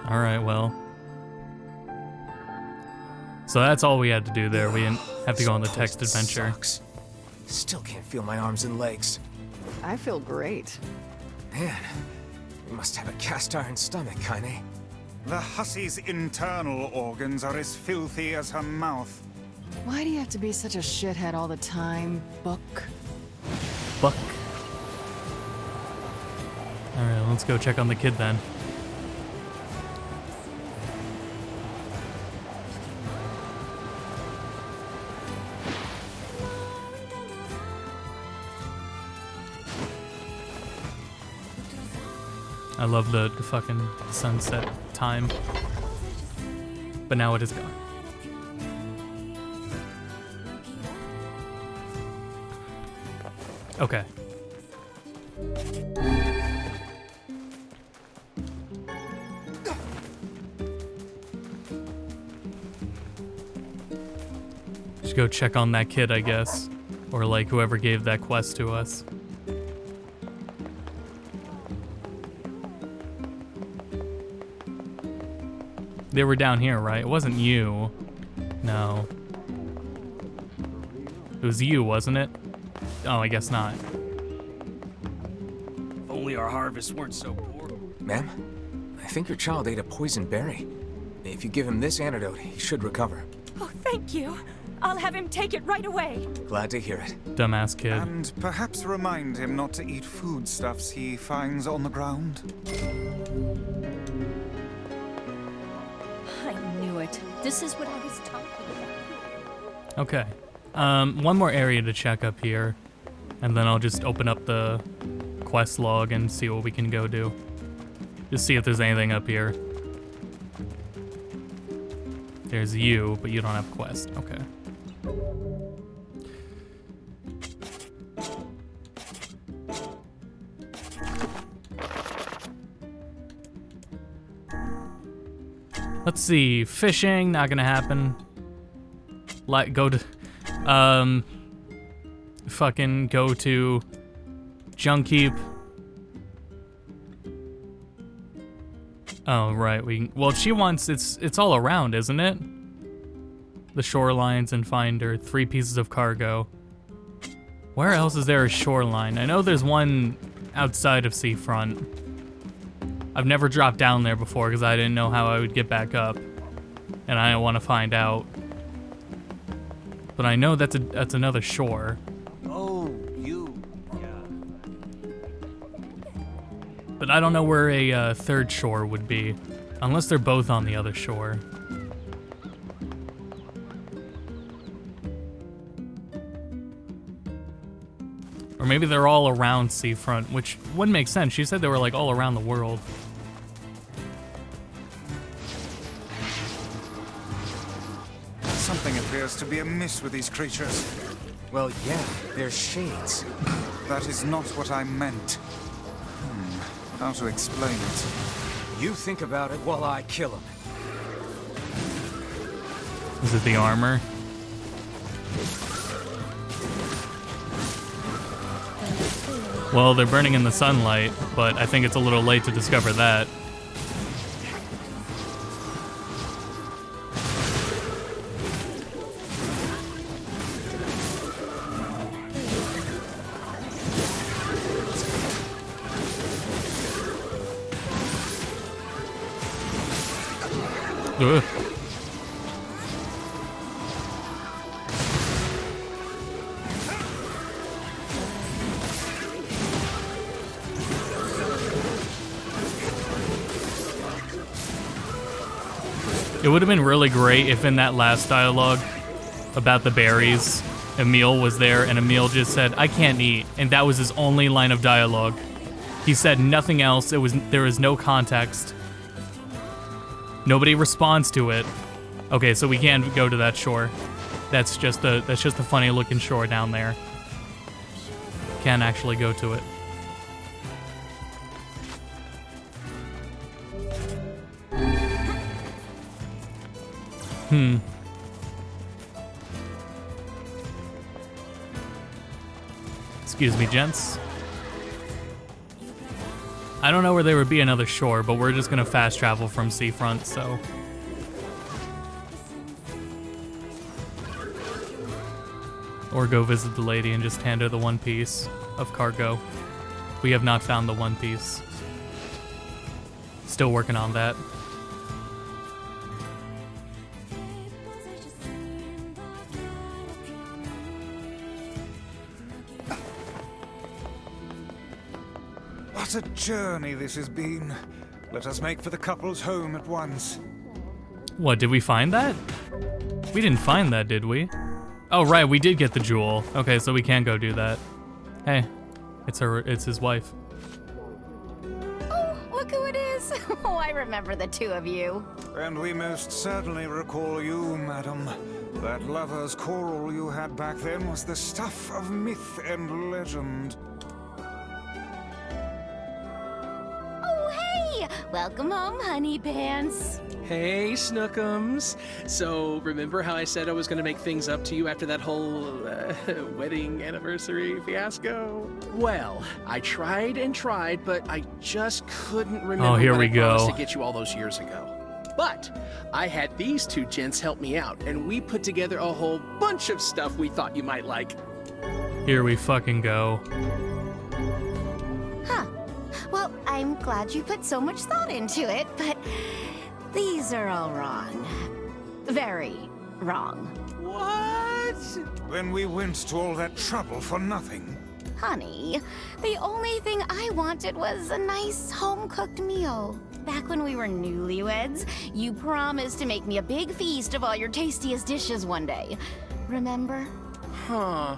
Alright, well. So that's all we had to do there. We didn't have to go on the text adventure. Sucks. Still can't feel my arms and legs. I feel great. Man, you must have a cast iron stomach, Kaine. The hussy's internal organs are as filthy as her mouth. Why do you have to be such a shithead all the time, Buck? Buck. Alright, let's go check on the kid then. I love the fucking sunset time. But now it is gone. Okay. Just go check on that kid, I guess. Or like whoever gave that quest to us. They were down here, right? It wasn't you. No. It was you, wasn't it? Oh, I guess not. If only our harvests weren't so poor. Ma'am, I think your child ate a poison berry. If you give him this antidote, he should recover. Oh, thank you. I'll have him take it right away. Glad to hear it. Dumbass kid. And perhaps remind him not to eat foodstuffs he finds on the ground. I knew it. This is what I was talking about. Okay. One more area to check up here. And then I'll just open up the quest log and see what we can go do. Just see if there's anything up here. There's you, but you don't have quest. Okay. Let's see. Fishing, not gonna happen. Like, go to... fucking go to Junk Heap. Oh, right, well, she wants, it's all around, isn't it? The shorelines and find her 3 pieces of cargo. Where else is there a shoreline? I know there's one outside of Seafront. I've never dropped down there before because I didn't know how I would get back up. And I don't want to find out. But I know that's another shore. Oh, you. Yeah. But I don't know where a third shore would be. Unless they're both on the other shore. Or maybe they're all around Seafront, which wouldn't make sense. She said they were like all around the world. Something appears to be amiss with these creatures. Well, yeah, they're shades. That is not what I meant. How to explain it? You think about it while I kill him. Is it the armor? Well, they're burning in the sunlight, but I think it's a little late to discover that. Ugh. It would have been really great if in that last dialogue about the berries, Emil was there and Emil just said, "I can't eat," and that was his only line of dialogue. He said nothing else. There was no context. Nobody responds to it. Okay, so we can't go to that shore. That's just a funny looking shore down there. Can't actually go to it. Excuse me, gents. I don't know where there would be another shore, but we're just gonna fast travel from seafront, so. Or go visit the lady and just hand her the one piece of cargo. We have not found the one piece. Still working on that. What a journey this has been. Let us make for the couple's home at once. What, did we find that? We didn't find that, did we? Oh, right, we did get the jewel. Okay, so we can go do that. Hey, it's his wife. Oh, look who it is. Oh, I remember the two of you. And we most certainly recall you, madam. That lover's quarrel you had back then was the stuff of myth and legend. Welcome home, honey pants. Hey, Snookums. So, remember how I said I was going to make things up to you after that whole wedding anniversary fiasco? Well, I tried and tried, but I just couldn't remember here what we I promised go. to get you all those years ago. But I had these two gents help me out, and we put together a whole bunch of stuff we thought you might like. Here we fucking go. Well, I'm glad you put so much thought into it, but these are all wrong. Very wrong. What? Then we went to all that trouble for nothing. Honey, the only thing I wanted was a nice home-cooked meal. Back when we were newlyweds, you promised to make me a big feast of all your tastiest dishes one day. Remember? Huh.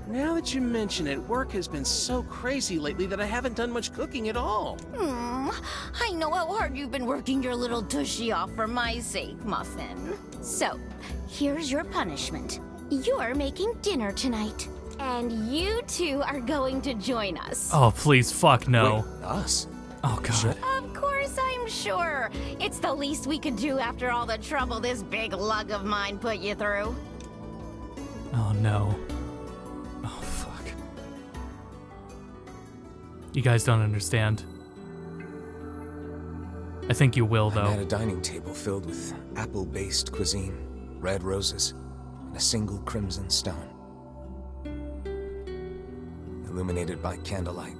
Now that you mention it, work has been so crazy lately that I haven't done much cooking at all. I know how hard you've been working your little tushy off for my sake, Muffin. So, here's your punishment. You're making dinner tonight, and you two are going to join us. Oh, please, fuck no. Wait, us? Oh, God. Of course I'm sure. It's the least we could do after all the trouble this big lug of mine put you through. Oh, no. Oh, fuck. You guys don't understand. I think you will, though. I'm at a dining table filled with apple-based cuisine, red roses, and a single crimson stone. Illuminated by candlelight,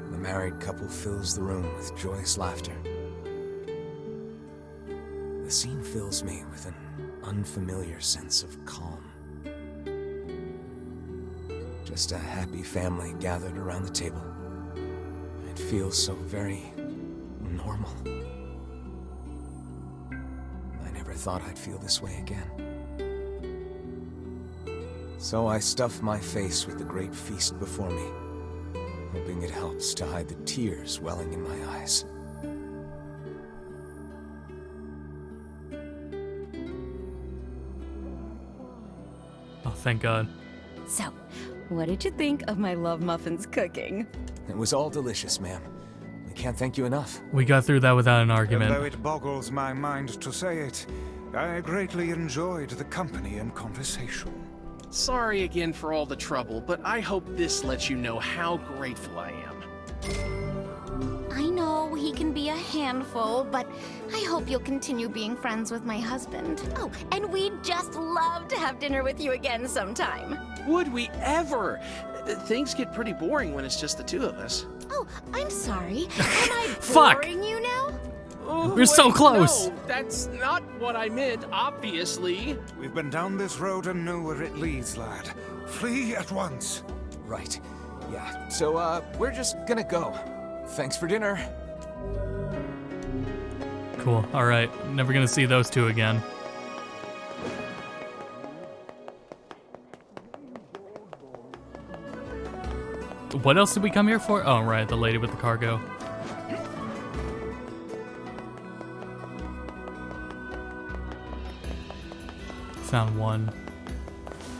the married couple fills the room with joyous laughter. The scene fills me with an unfamiliar sense of calm. Just a happy family gathered around the table. It feels so very normal. I never thought I'd feel this way again. So I stuff my face with the great feast before me, hoping it helps to hide the tears welling in my eyes. Oh, thank God. So, what did you think of my Love Muffin's cooking? It was all delicious, ma'am. I can't thank you enough. We got through that without an argument. And though it boggles my mind to say it, I greatly enjoyed the company and conversation. Sorry again for all the trouble, but I hope this lets you know how grateful I am. I know he can be a handful, but I hope you'll continue being friends with my husband. Oh, and we'd just love to have dinner with you again sometime. Would we ever? Things get pretty boring when it's just the two of us. Oh, I'm sorry. Am I Fuck. boring you now? We're so wait, close. No, that's not what I meant, obviously. We've been down this road and know where it leads, lad. Flee at once. Right. Yeah, so, we're just gonna go. Thanks for dinner. Cool. All right. Never gonna see those two again. What else did we come here for? Oh, right. The lady with the cargo. Found one.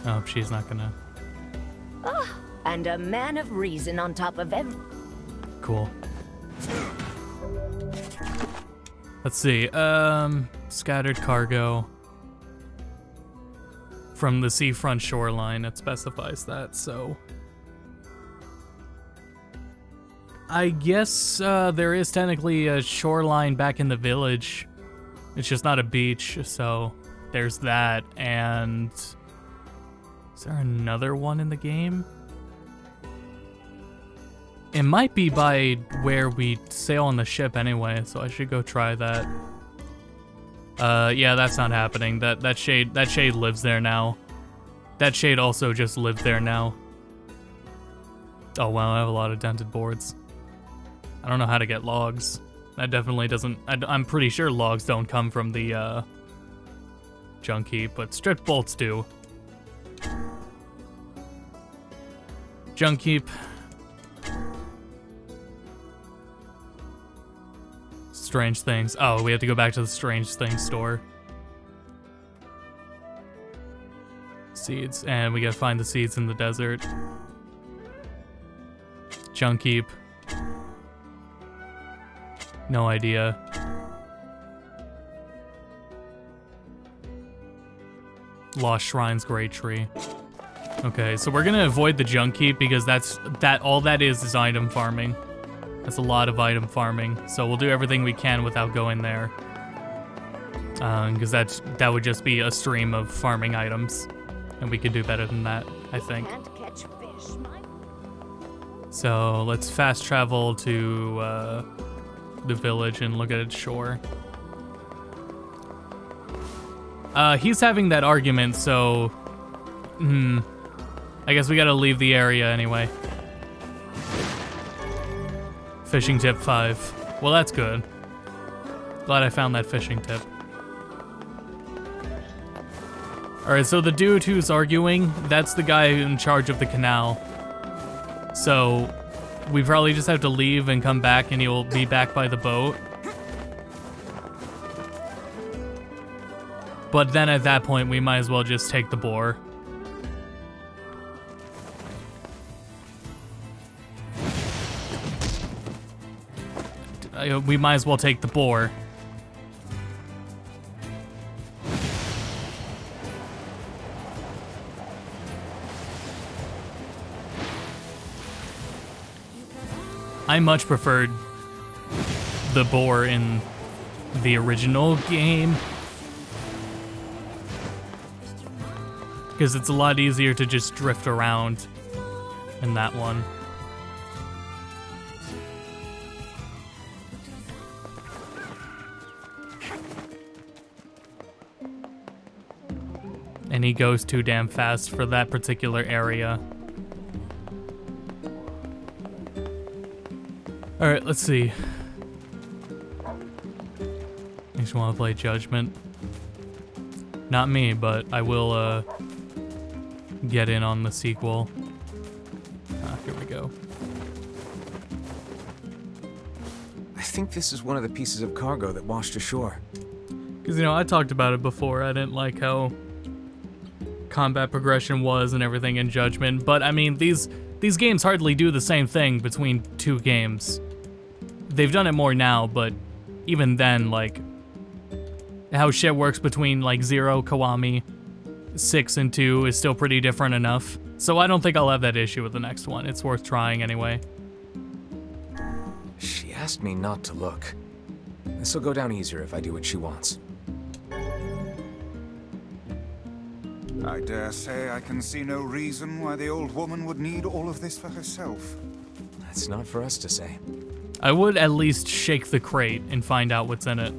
Oh, she's not gonna. And a man of reason on top of every... Cool. Let's see. Scattered cargo from the seafront shoreline. It specifies that, so I guess there is technically a shoreline back in the village. It's just not a beach, so there's that. And is there another one in the game? It might be by where we sail on the ship anyway, so I should go try that. Yeah, that's not happening. That shade lives there now. That shade also just lived there now. Oh wow, I have a lot of dented boards. I don't know how to get logs. That definitely doesn't. I'm pretty sure logs don't come from the junk heap, but stripped bolts do. Junk heap. Strange things. Oh, we have to go back to the strange things store. Seeds, and we gotta find the seeds in the desert. Junk heap. No idea. Lost Shrine's Great Tree. Okay, so we're gonna avoid the junk heap because all that is item farming. That's a lot of item farming, so we'll do everything we can without going there. Because that would just be a stream of farming items, and we could do better than that, I think. So let's fast travel to the village and look at its shore. He's having that argument, so I guess we gotta leave the area anyway. Fishing tip 5. Well, that's good. Glad I found that fishing tip. Alright, so the dude who's arguing, that's the guy in charge of the canal. So, we probably just have to leave and come back and he'll be back by the boat. But then at that point, we might as well just take the boar. We might as well take the boar. I much preferred the boar in the original game, because it's a lot easier to just drift around in that one. And he goes too damn fast for that particular area. Alright, let's see. I just want to play Judgment. Not me, but I will get in on the sequel. Here we go. I think this is one of the pieces of cargo that washed ashore. Because, you know, I talked about it before. I didn't like how combat progression was and everything in Judgment, but I mean, these games hardly do the same thing between two games. They've done it more now, but even then, like, how shit works between, like, 0, Kiwami, 6, and 2 is still pretty different enough. So I don't think I'll have that issue with the next one. It's worth trying anyway. She asked me not to look. This'll go down easier if I do what she wants. I dare say I can see no reason why the old woman would need all of this for herself. That's not for us to say. I would at least shake the crate and find out what's in it.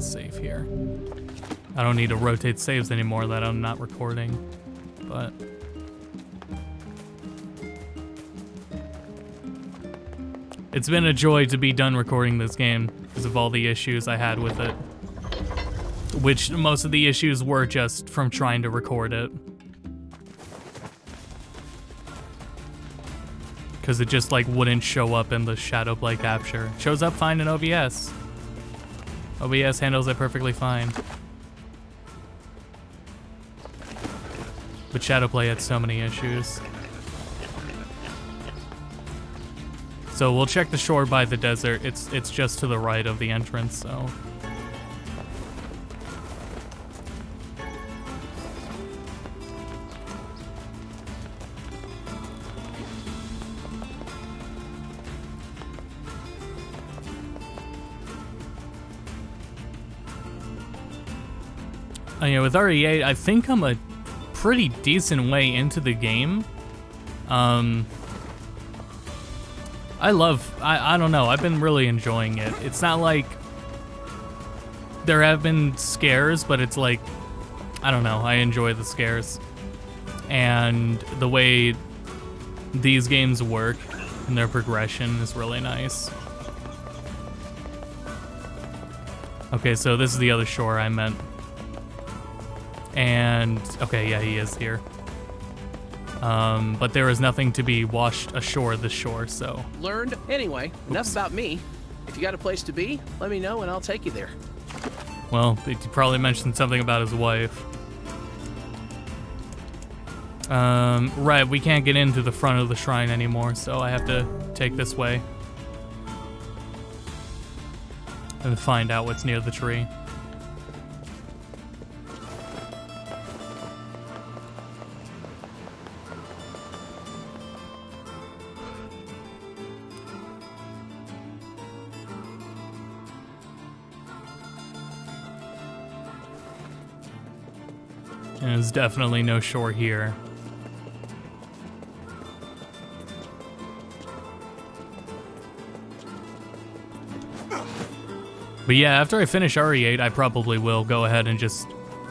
Save here. I don't need to rotate saves anymore that I'm not recording, but... It's been a joy to be done recording this game because of all the issues I had with it. Which most of the issues were just from trying to record it. Because it just like wouldn't show up in the shadow play capture. Shows up fine in OBS. OBS handles it perfectly fine. But Shadowplay had so many issues. So we'll check the shore by the desert. It's just to the right of the entrance, so. Yeah, with RE8, I think I'm a pretty decent way into the game. I don't know, I've been really enjoying it. It's not like there have been scares, but it's like, I don't know, I enjoy the scares. And the way these games work and their progression is really nice. Okay, so this is the other shore I meant. And, okay, yeah, he is here. But there is nothing to be washed ashore this shore, so. Learned. Anyway, enough about me. If you got a place to be, let me know and I'll take you there. Well, he probably mentioned something about his wife. Right, we can't get into the front of the shrine anymore, so I have to take this way. And find out what's near the tree. And there's definitely no shore here. But yeah, after I finish RE8, I probably will go ahead and just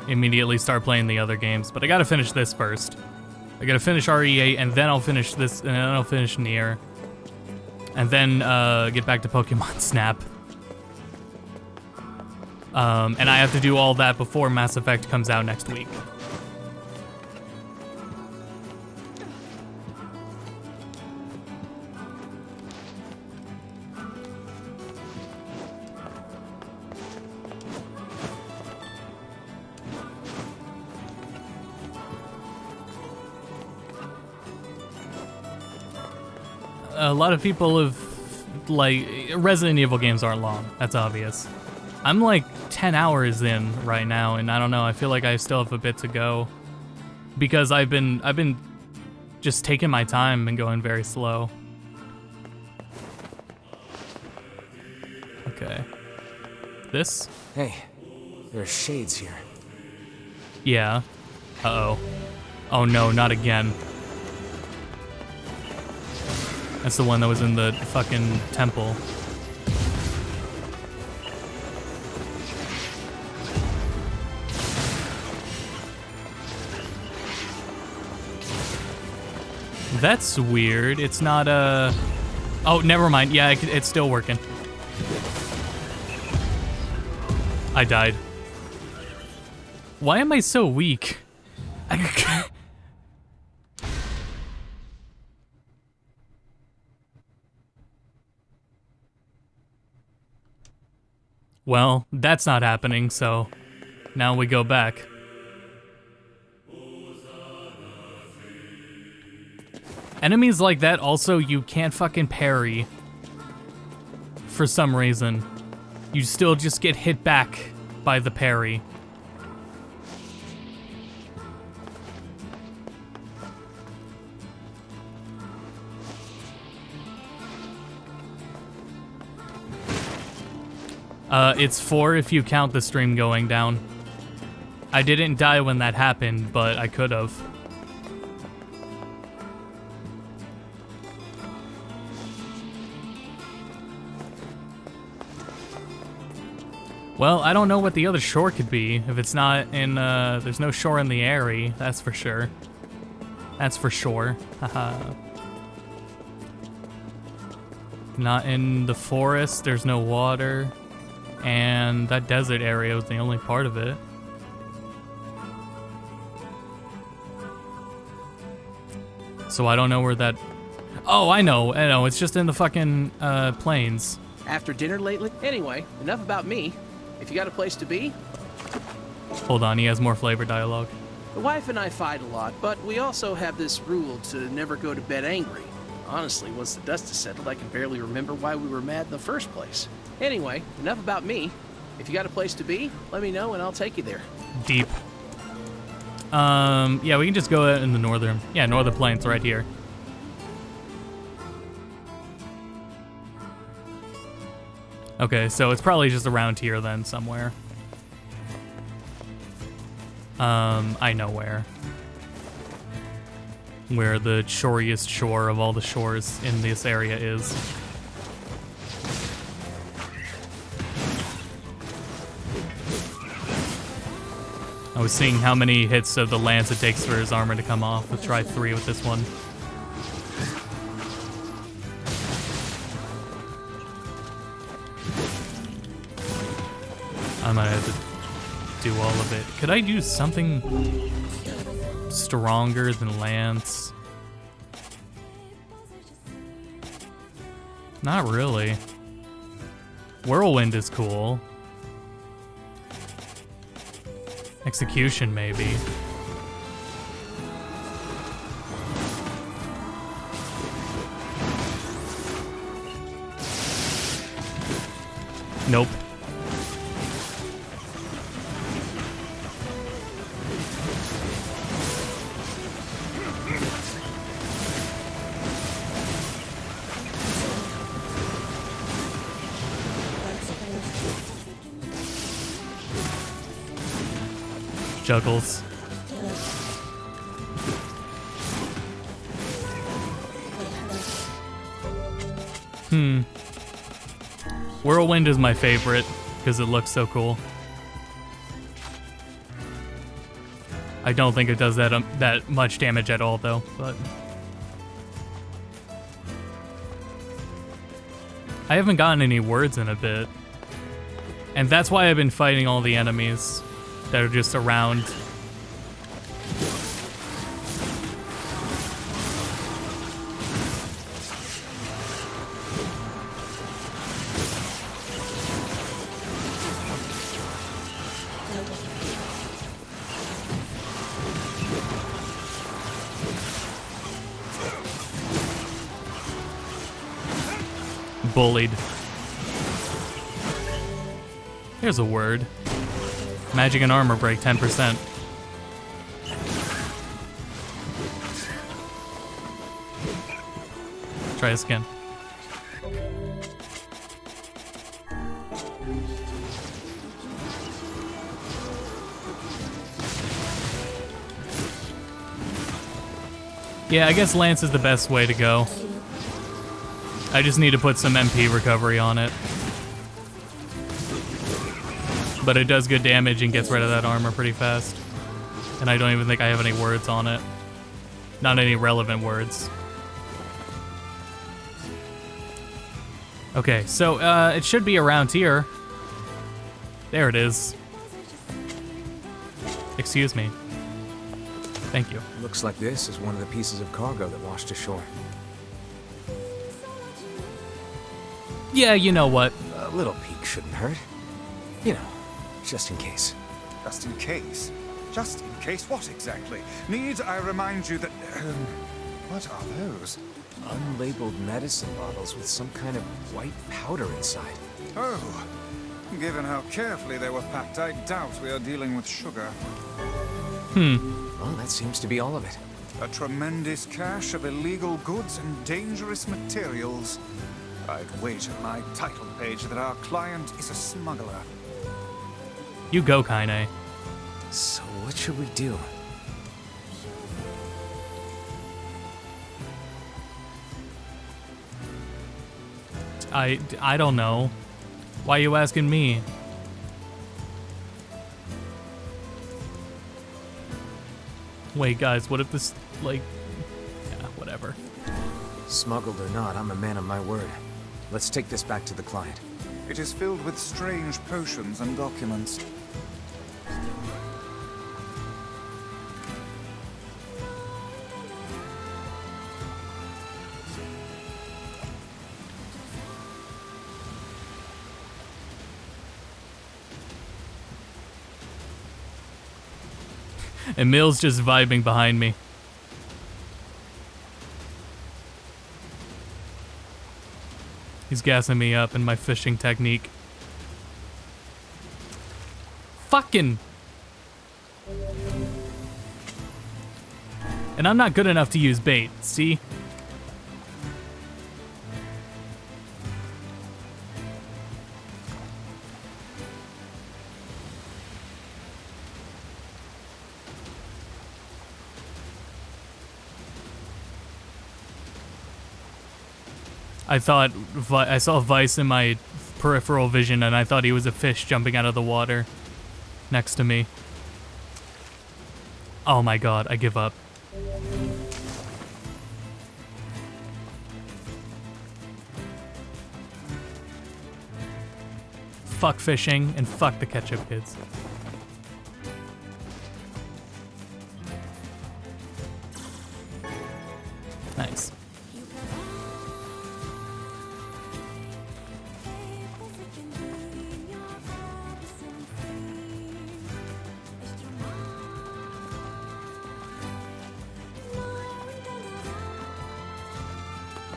immediately start playing the other games. But I gotta finish this first. I gotta finish RE8, and then I'll finish this, and then I'll finish Nier. And then get back to Pokemon Snap. And I have to do all that before Mass Effect comes out next week. A lot of people have, like, Resident Evil games aren't long, that's obvious. I'm like 10 hours in right now, and I don't know, I feel like I still have a bit to go. Because I've been just taking my time and going very slow. Okay. This? Hey, there's shades here. Yeah. Uh-oh. Oh no, not again. That's the one that was in the fucking temple. That's weird. It's not a... Oh, never mind. Yeah, it's still working. I died. Why am I so weak? Well, that's not happening, so now we go back. Enemies like that also, you can't fucking parry. For some reason. You still just get hit back by the parry. It's 4 if you count the stream going down. I didn't die when that happened, but I could have. Well, I don't know what the other shore could be. If it's not in, there's no shore in the area, that's for sure. That's for sure. Haha. Not in the forest, there's no water. And that desert area was the only part of it. So I don't know where that... Oh, I know, it's just in the fucking, plains. After dinner lately? Anyway, enough about me. If you got a place to be... Hold on, he has more flavor dialogue. The wife and I fight a lot, but we also have this rule to never go to bed angry. Honestly, once the dust is settled, I can barely remember why we were mad in the first place. Anyway, enough about me. If you got a place to be, let me know and I'll take you there. Deep. Yeah, we can just go in the northern plains right here. Okay, so it's probably just around here then somewhere. I know where. Where the shoriest shore of all the shores in this area is. I was seeing how many hits of the lance it takes for his armor to come off. Let's try 3 with this one. I might have to do all of it. Could I do something stronger than lance? Not really. Whirlwind is cool. Execution, maybe. Nope. Juggles. Whirlwind is my favorite because it looks so cool. I don't think it does that much damage at all though, but I haven't gotten any words in a bit. And that's why I've been fighting all the enemies that are just around. Bullied. Here's a word. Magic and armor break 10%. Try this again. Yeah, I guess Lance is the best way to go. I just need to put some MP recovery on it. But it does good damage and gets rid of that armor pretty fast. And I don't even think I have any words on it. Not any relevant words. Okay, so it should be around here. There it is. Excuse me. Thank you. Looks like this is one of the pieces of cargo that washed ashore. Yeah, you know what? A little peek shouldn't hurt. You know, just in case. Just in case? Just in case what exactly? Need I remind you that... what are those? Unlabeled medicine bottles with some kind of white powder inside. Oh, given how carefully they were packed, I doubt we are dealing with sugar. Well, that seems to be all of it. A tremendous cache of illegal goods and dangerous materials. I'd wager my title page that our client is a smuggler. You go, Kaine. So what should we do? I don't know. Why are you asking me? Wait, guys, what if this, like... Yeah, whatever. Smuggled or not, I'm a man of my word. Let's take this back to the client. It is filled with strange potions and documents. Emil's just vibing behind me. He's gassing me up in my fishing technique. Fucking! And I'm not good enough to use bait, see? I thought I saw Vice in my peripheral vision, and I thought he was a fish jumping out of the water next to me. Oh my god, I give up. Fuck fishing and fuck the ketchup kids. Nice.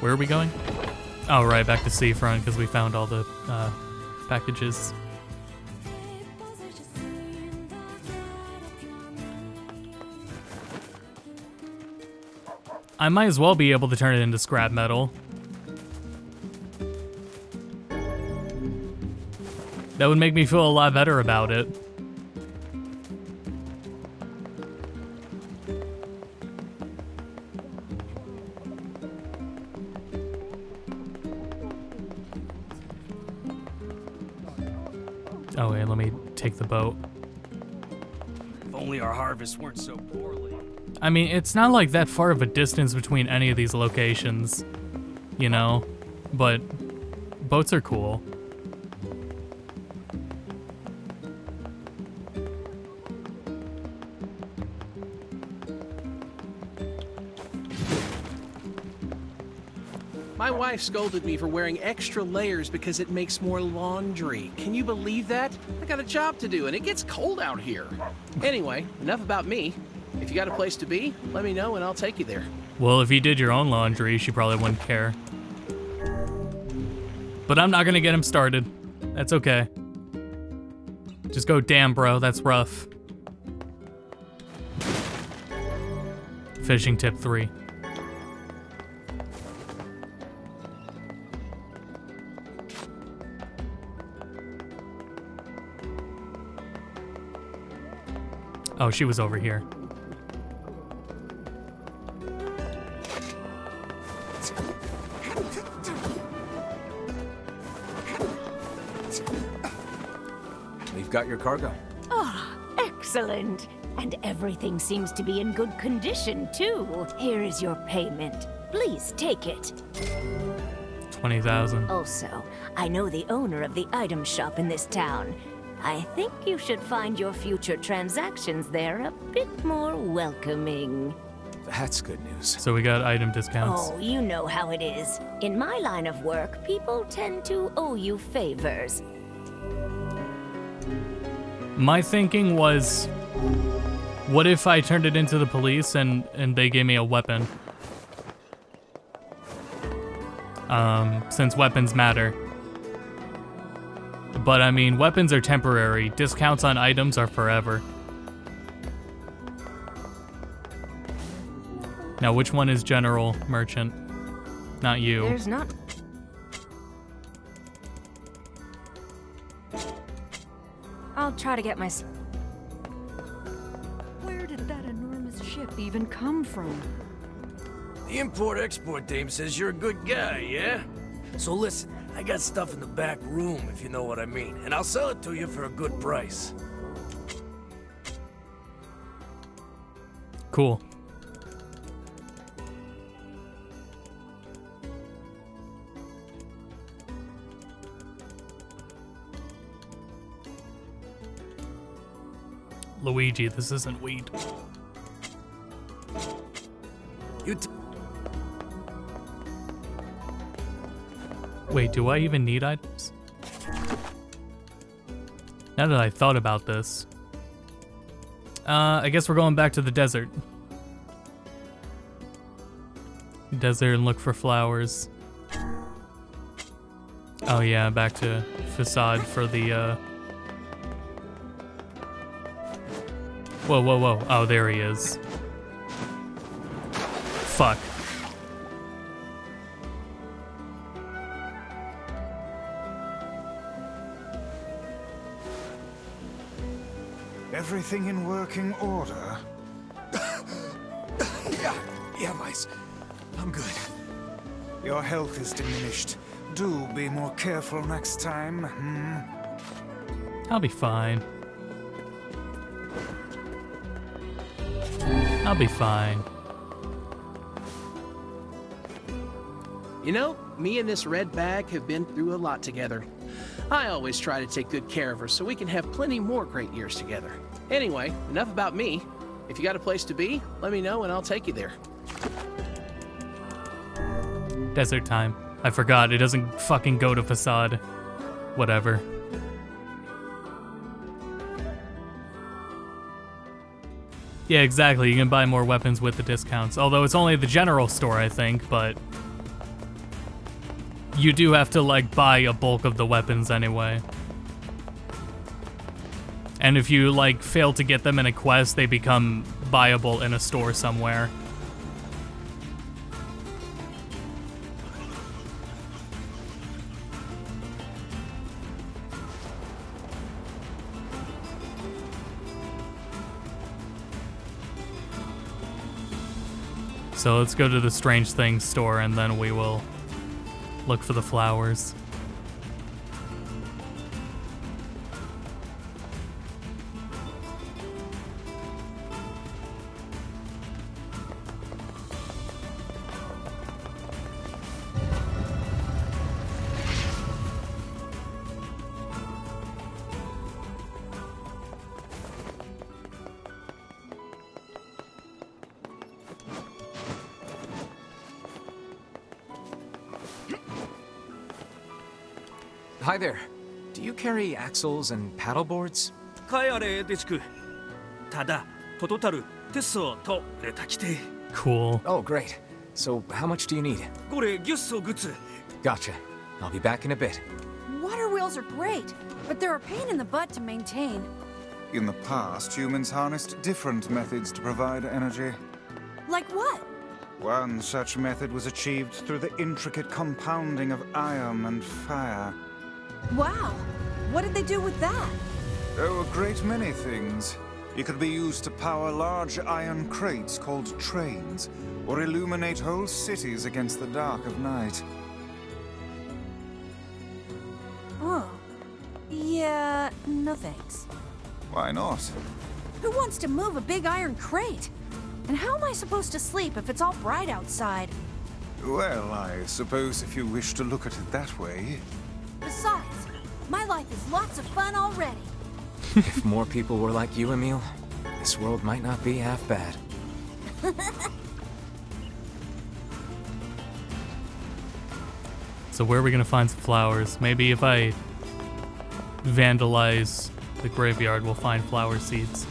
Where are we going? Oh, right, back to Seafront because we found all the packages. I might as well be able to turn it into scrap metal. That would make me feel a lot better about it. Oh wait, let me take the boat. If only our harvests weren't so poorly. I mean, it's not like that far of a distance between any of these locations, you know? But boats are cool. My wife scolded me for wearing extra layers because it makes more laundry. Can you believe that? I got a job to do and it gets cold out here. Anyway, enough about me. If you got a place to be, let me know and I'll take you there. Well, if you did your own laundry, she probably wouldn't care. But I'm not gonna get him started. That's okay. Just go, damn bro, that's rough. Fishing tip 3. Oh, she was over here. We've got your cargo. Ah, excellent. And everything seems to be in good condition, too. Here is your payment. Please take it. 20,000. Also, I know the owner of the item shop in this town. I think you should find your future transactions there a bit more welcoming. That's good news. So we got item discounts. Oh, you know how it is. In my line of work, people tend to owe you favors. My thinking was, what if I turned it into the police and they gave me a weapon? Since weapons matter. But I mean, weapons are temporary. Discounts on items are forever. Now, which one is general merchant? Not you. There's not. I'll try to get my. Where did that enormous ship even come from? The import-export dame says you're a good guy, yeah? So listen, I got stuff in the back room, if you know what I mean, and I'll sell it to you for a good price. Cool. Luigi, this isn't weed. Wait, do I even need items? Now that I thought about this. I guess we're going back to the desert. Desert and look for flowers. Oh yeah, back to Facade for the, Whoa, whoa, whoa. Oh, there he is. Fuck. Everything in working order? Yeah, Vice. I'm good. Your health is diminished. Do be more careful next time, I'll be fine. I'll be fine. You know, me and this red bag have been through a lot together. I always try to take good care of her so we can have plenty more great years together. Anyway, enough about me. If you got a place to be, let me know and I'll take you there. Desert time. I forgot, it doesn't fucking go to Facade. Whatever. Yeah, exactly. You can buy more weapons with the discounts. Although it's only the general store, I think, but you do have to, like, buy a bulk of the weapons anyway. And if you, like, fail to get them in a quest, they become buyable in a store somewhere. So let's go to the Strange Things store and then we will look for the flowers. Hi there. Do you carry axles and paddle boards? 帰れデチク。ただ、トトタル、テッソとレタキテ。 Cool. Oh, great. So, how much do you need? これギュッソグッズ。 Gotcha. I'll be back in a bit. Water wheels are great, but they're a pain in the butt to maintain. In the past, humans harnessed different methods to provide energy. Like what? One such method was achieved through the intricate compounding of iron and fire. Wow. What did they do with that? Oh, a great many things. It could be used to power large iron crates called trains, or illuminate whole cities against the dark of night. Oh. Yeah, no thanks. Why not? Who wants to move a big iron crate? And how am I supposed to sleep if it's all bright outside? Well, I suppose if you wish to look at it that way. Besides, my life is lots of fun already. If more people were like you, Emil, this world might not be half bad. So where are we gonna find some flowers? Maybe if I vandalize the graveyard, we'll find flower seeds.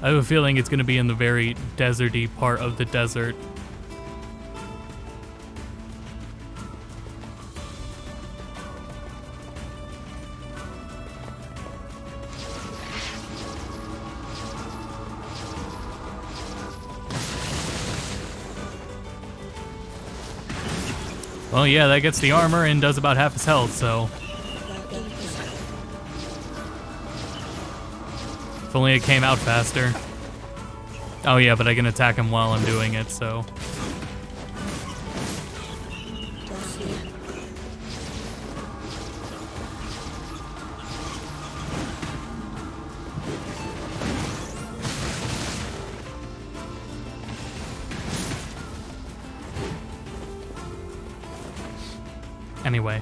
I have a feeling it's gonna be in the very deserty part of the desert. Well, yeah, that gets the armor and does about half his health, so. If only it came out faster. Oh yeah, but I can attack him while I'm doing it, so. Anyway.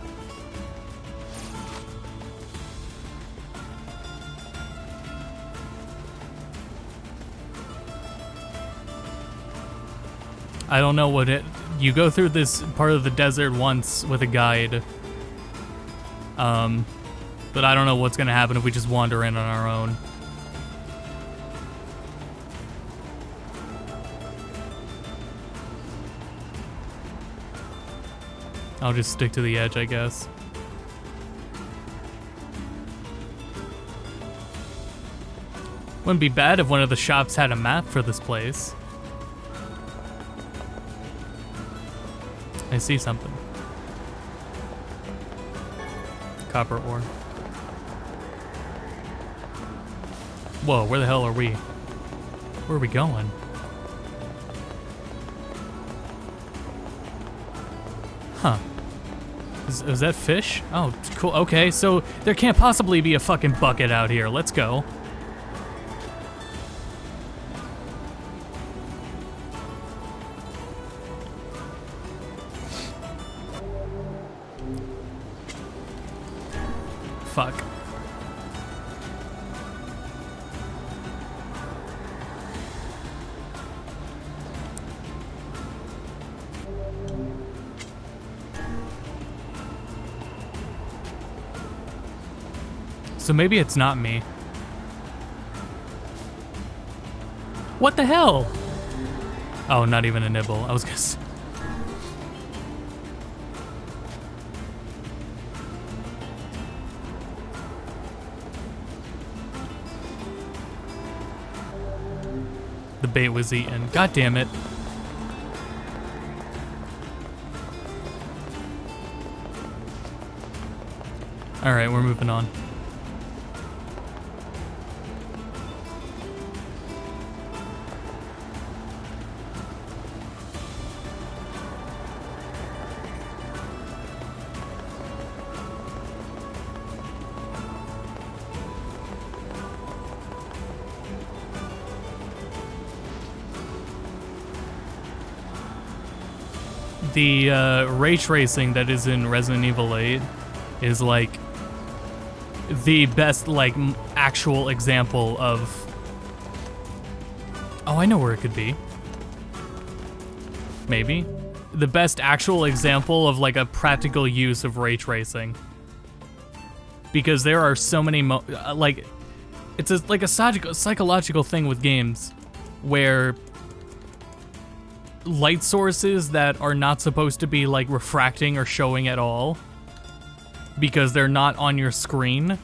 I don't know what it... You go through this part of the desert once with a guide. But I don't know what's gonna happen if we just wander in on our own. I'll just stick to the edge, I guess. Wouldn't be bad if one of the shops had a map for this place. I see something. Copper ore. Whoa, where the hell are we? Where are we going? Huh. Is that fish? Oh, cool. Okay, so there can't possibly be a fucking bucket out here. Let's go. Fuck. So maybe it's not me. What the hell? Oh, not even a nibble. I was gonna say. The bait was eaten. God damn it. Alright, we're moving on. The ray tracing that is in Resident Evil 8 is like the best like actual example of... Oh, I know where it could be. Maybe. The best actual example of like a practical use of ray tracing. Because there are so many like it's like a psychological thing with games where light sources that are not supposed to be like refracting or showing at all because they're not on your screen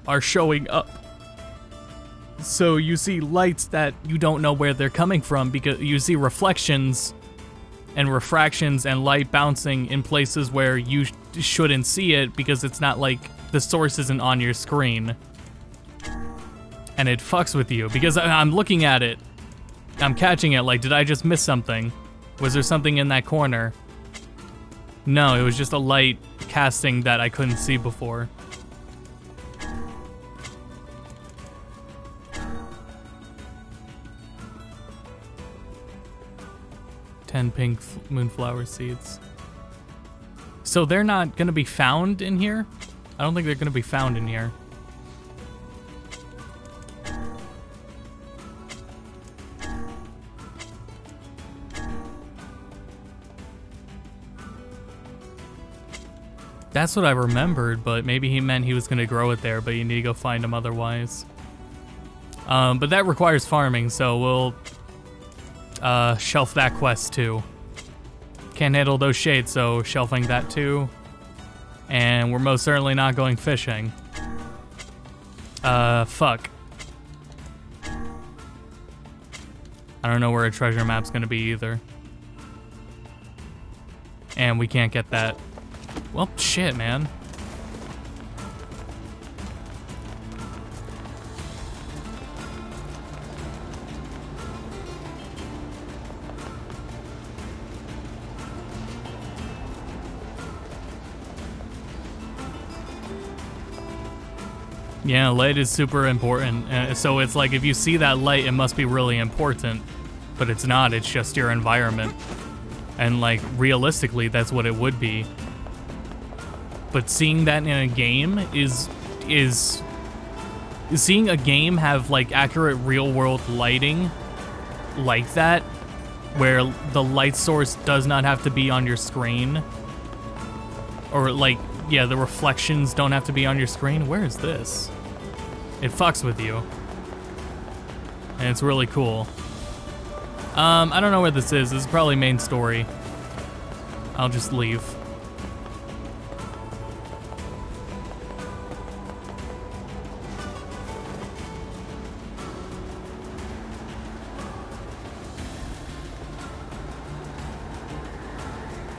are showing up. So you see lights that you don't know where they're coming from because you see reflections and refractions and light bouncing in places where you shouldn't see it because it's not like the source isn't on your screen. And it fucks with you because I'm looking at it. I'm catching it like, did I just miss something? Was there something in that corner? No, it was just a light casting that I couldn't see before. Ten pink moonflower seeds. So they're not gonna be found in here? I don't think they're gonna be found in here. That's what I remembered, but maybe he meant he was going to grow it there, but you need to go find him otherwise. But that requires farming, so we'll shelf that quest too. Can't handle those shades, so shelving that too. And we're most certainly not going fishing. Fuck. I don't know where a treasure map's going to be either. And we can't get that. Well, shit, man. Yeah, light is super important. So it's like if you see that light, it must be really important. But it's not, it's just your environment. And like, realistically, that's what it would be. but seeing that in a game is seeing a game have like accurate real world lighting like that, where the light source does not have to be on your screen, or like, yeah, the reflections don't have to be on your screen. Where is this? It fucks with you, and it's really cool. I don't know where this is. This is probably main story. I'll just leave.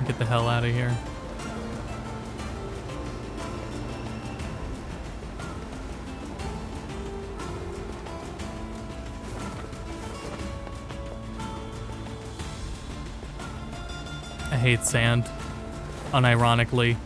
Get the hell out of here. I hate sand, unironically.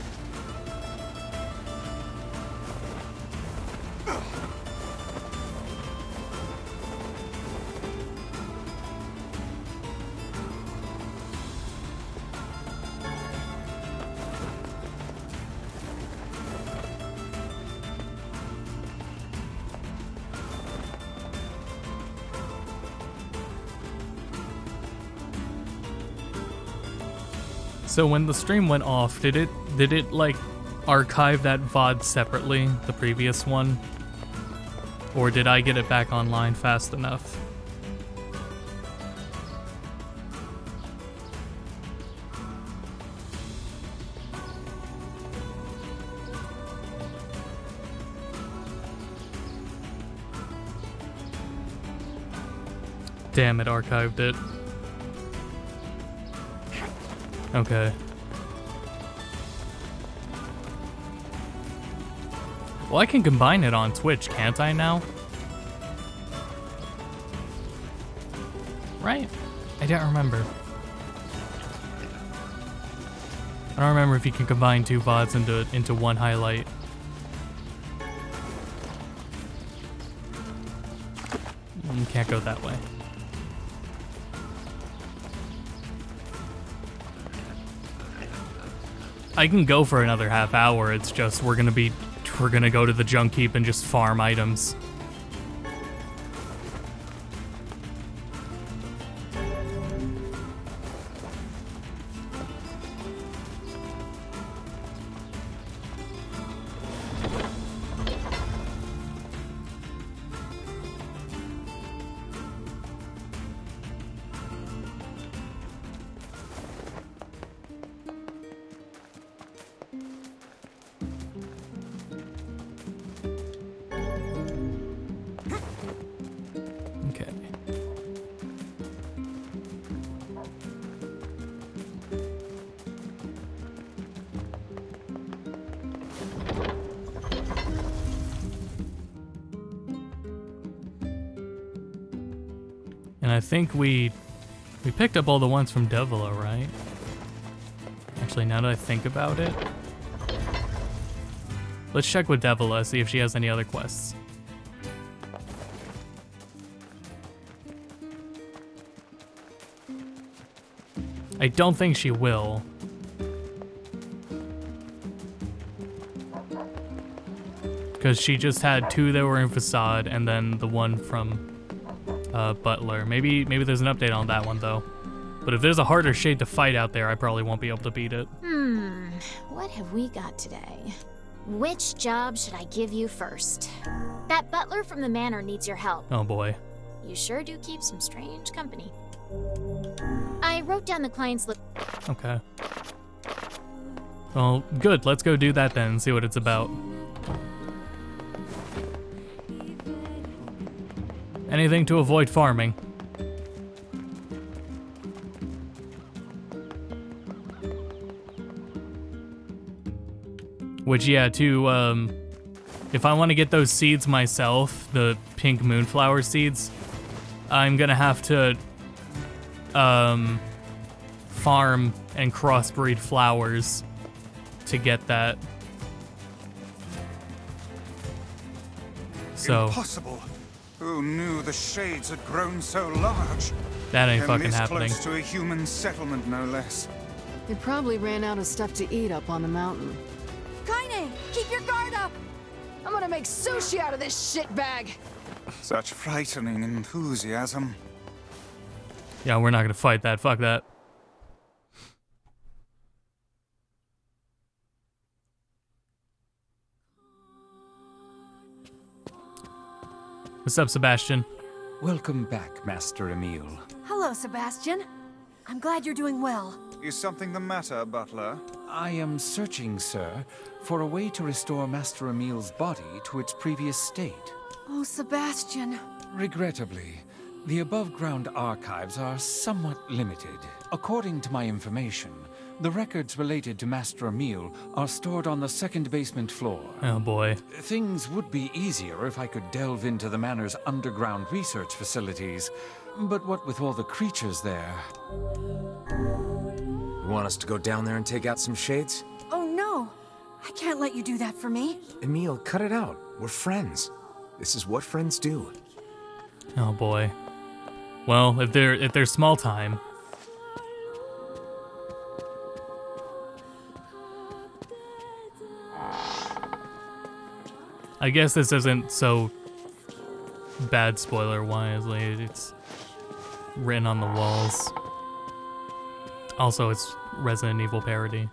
So when the stream went off, did it like archive that VOD separately, the previous one? Or did I get it back online fast enough? Damn, it archived it. Okay. Well, I can combine it on Twitch, can't I now? Right? I don't remember. I don't remember if you can combine two VODs into one highlight. Can't go that way. I can go for another half hour. It's just we're gonna go to the junk heap and just farm items. I think we picked up all the ones from Devila, right? Actually, now that I think about it, let's check with Devila, see if she has any other quests. I don't think she will. Because she just had two that were in Facade, and then the one from Butler. Maybe there's an update on that one though. But if there's a harder shade to fight out there, I probably won't be able to beat it. What have we got today? Which job should I give you first? That butler from the manor needs your help. Oh boy. You sure do keep some strange company. I wrote down the client's list. Okay. Well, good. Let's go do that then and see what it's about. Anything to avoid farming. Which, yeah, if I want to get those seeds myself, the pink moonflower seeds, I'm gonna have to farm and crossbreed flowers to get that. So impossible. Who knew the shades had grown so large? That ain't And fucking this happening. Close to a human settlement, no less. They probably ran out of stuff to eat up on the mountain. I'm gonna make sushi out of this shitbag. Such frightening enthusiasm. Yeah, we're not gonna fight that. Fuck that. What's up, Sebastian? Welcome back, Master Emile. Hello, Sebastian. I'm glad you're doing well. Is something the matter, Butler? I am searching, sir, for a way to restore Master Emile's body to its previous state. Oh, Sebastian. Regrettably, the above-ground archives are somewhat limited. According to my information, the records related to Master Emile are stored on the second basement floor. Oh boy. Things would be easier if I could delve into the manor's underground research facilities, but what with all the creatures there... You want us to go down there and take out some shades? Oh, no. I can't let you do that for me. Emile, cut it out. We're friends. This is what friends do. Oh boy. Well, if they're small time. I guess this isn't so bad spoiler-wise. Like, it's written on the walls. Also, it's Resident Evil parody.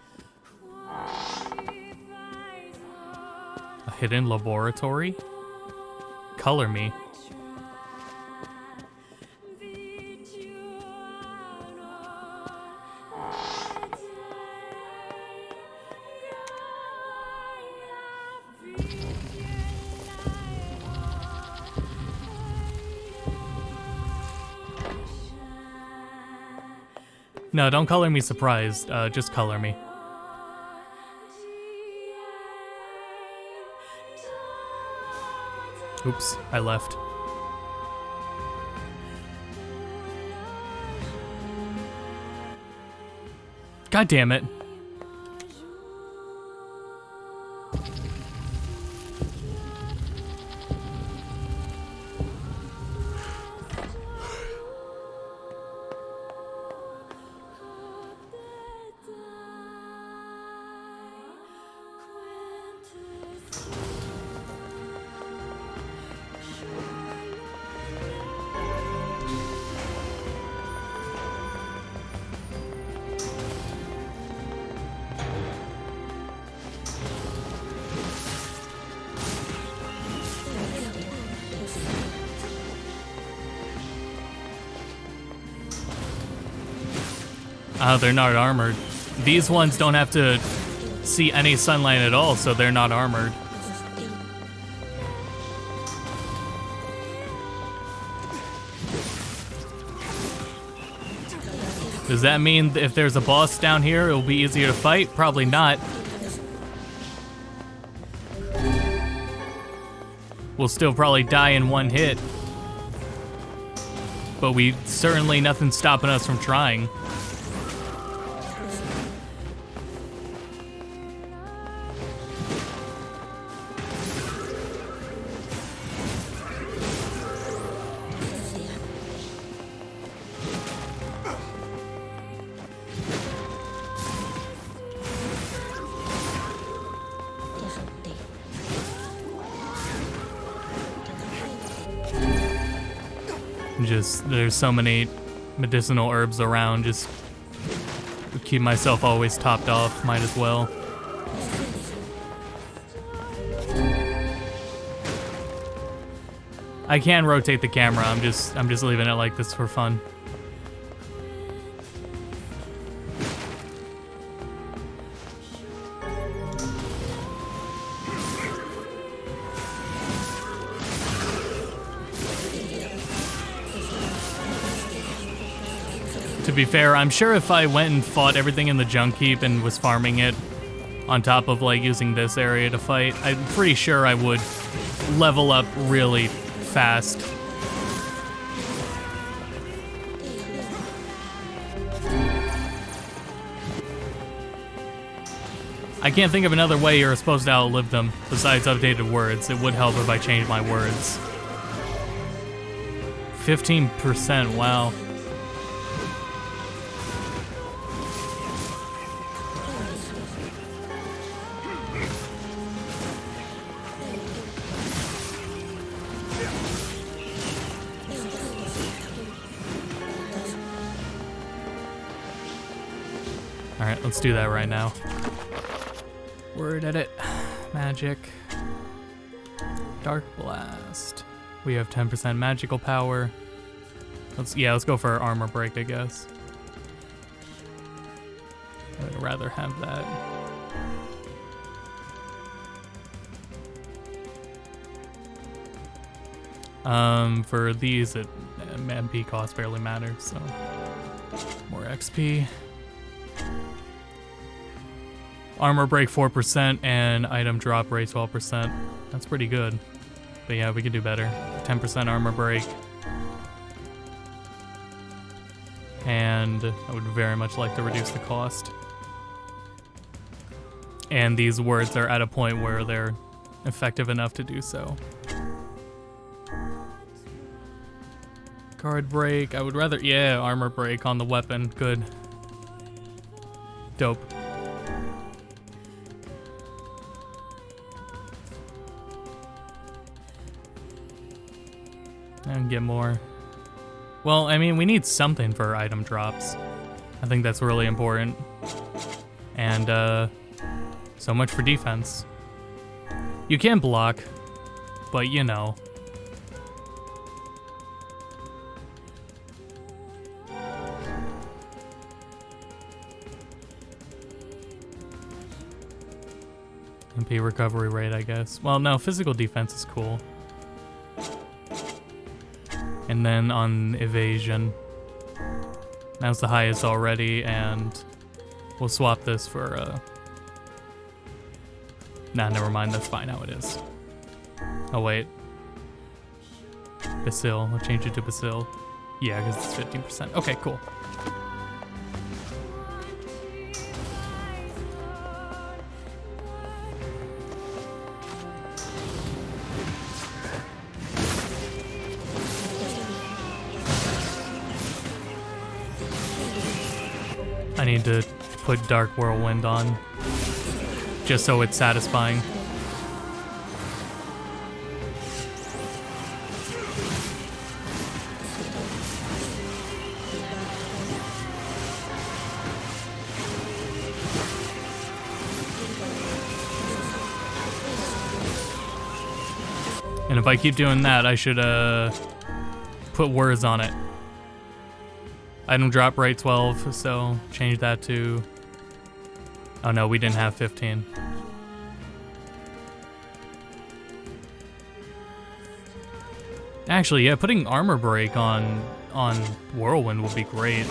A hidden laboratory? Color me. No, don't color me surprised. Just color me. Oops, I left. God damn it. Oh, they're not armored. These ones don't have to see any sunlight at all, so they're not armored. Does that mean if there's a boss down here, it'll be easier to fight? Probably not. We'll still probably die in one hit. But certainly nothing's stopping us from trying. There's so many medicinal herbs around, just keep myself always topped off, might as well. I can rotate the camera, I'm just leaving it like this for fun. To be fair, I'm sure if I went and fought everything in the junk heap and was farming it on top of like using this area to fight, I'm pretty sure I would level up really fast. I can't think of another way you're supposed to outlive them besides updated words. It would help if I changed my words. 15%, wow. Alright, let's do that right now. Word edit. Magic. Dark Blast. We have 10% magical power. Let's go for armor break, I guess. I'd rather have that. For these, MP cost barely matters, so more XP. Armor break 4% and item drop rate 12%. That's pretty good. But yeah, we could do better. 10% armor break. And I would very much like to reduce the cost. And these words are at a point where they're effective enough to do so. Guard break. I would rather, yeah, armor break on the weapon. Good. Dope. And get more. Well, I mean, we need something for item drops. I think that's really important. And, so much for defense. You can block, but you know. MP recovery rate, I guess. Well, no, physical defense is cool. And then on evasion, that's the highest already, and we'll swap this for, nah, never mind, that's fine how it is. Oh, wait. Basil, I'll change it to Basil. Yeah, because it's 15%. Okay, cool. I need to put Dark Whirlwind on, just so it's satisfying. And if I keep doing that, I should put words on it. Item drop rate 12, so change that to... Oh no, we didn't have 15. Actually, yeah, putting armor break on Whirlwind would be great.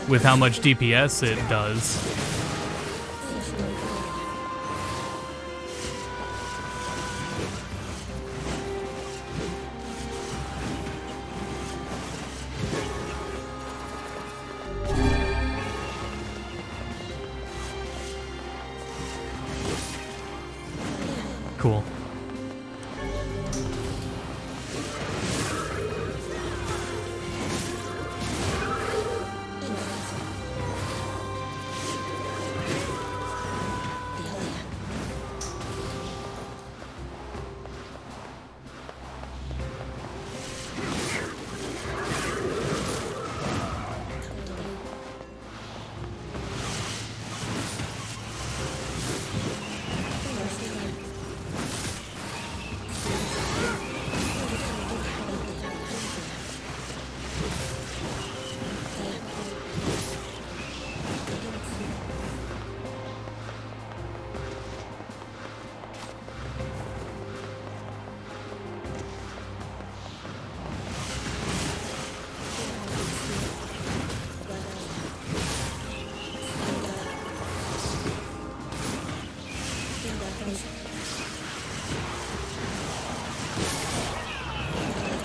With how much DPS it does. Cool.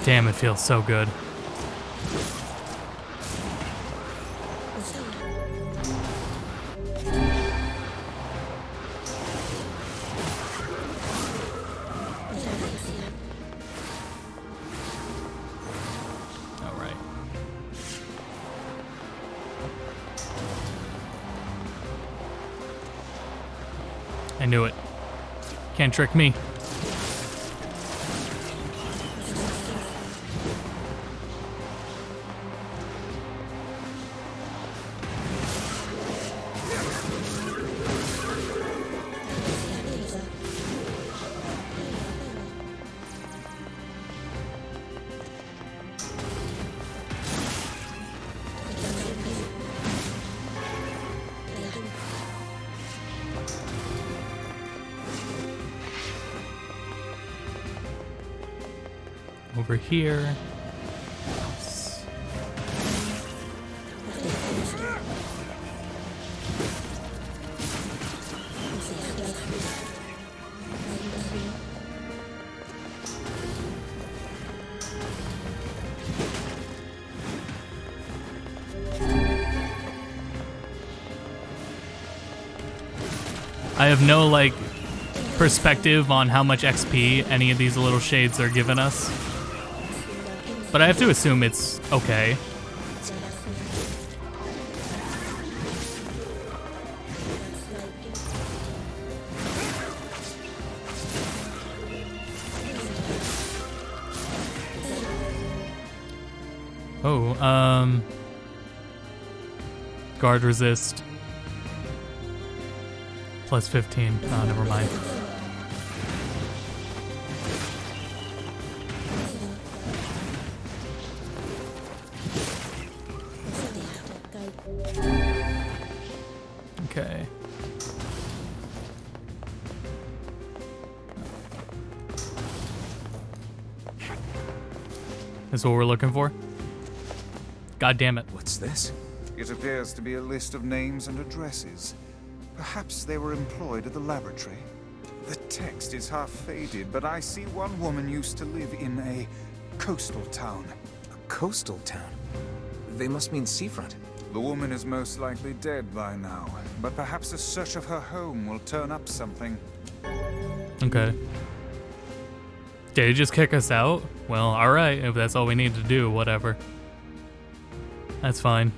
Damn, it feels so good. All right. I knew it. Can't trick me. over here. I have no, like, perspective on how much XP any of these little shades are giving us. But I have to assume it's okay. Oh, guard resist. Plus 15. Oh, never mind. Okay. This is what we're looking for? God damn it. What's this? It appears to be a list of names and addresses. Perhaps they were employed at the laboratory. The text is half faded, but I see one woman used to live in a coastal town. A coastal town? They must mean seafront. The woman is most likely dead by now, but perhaps a search of her home will turn up something. Okay. Did he just kick us out? Well, alright, if that's all we need to do, whatever. That's fine.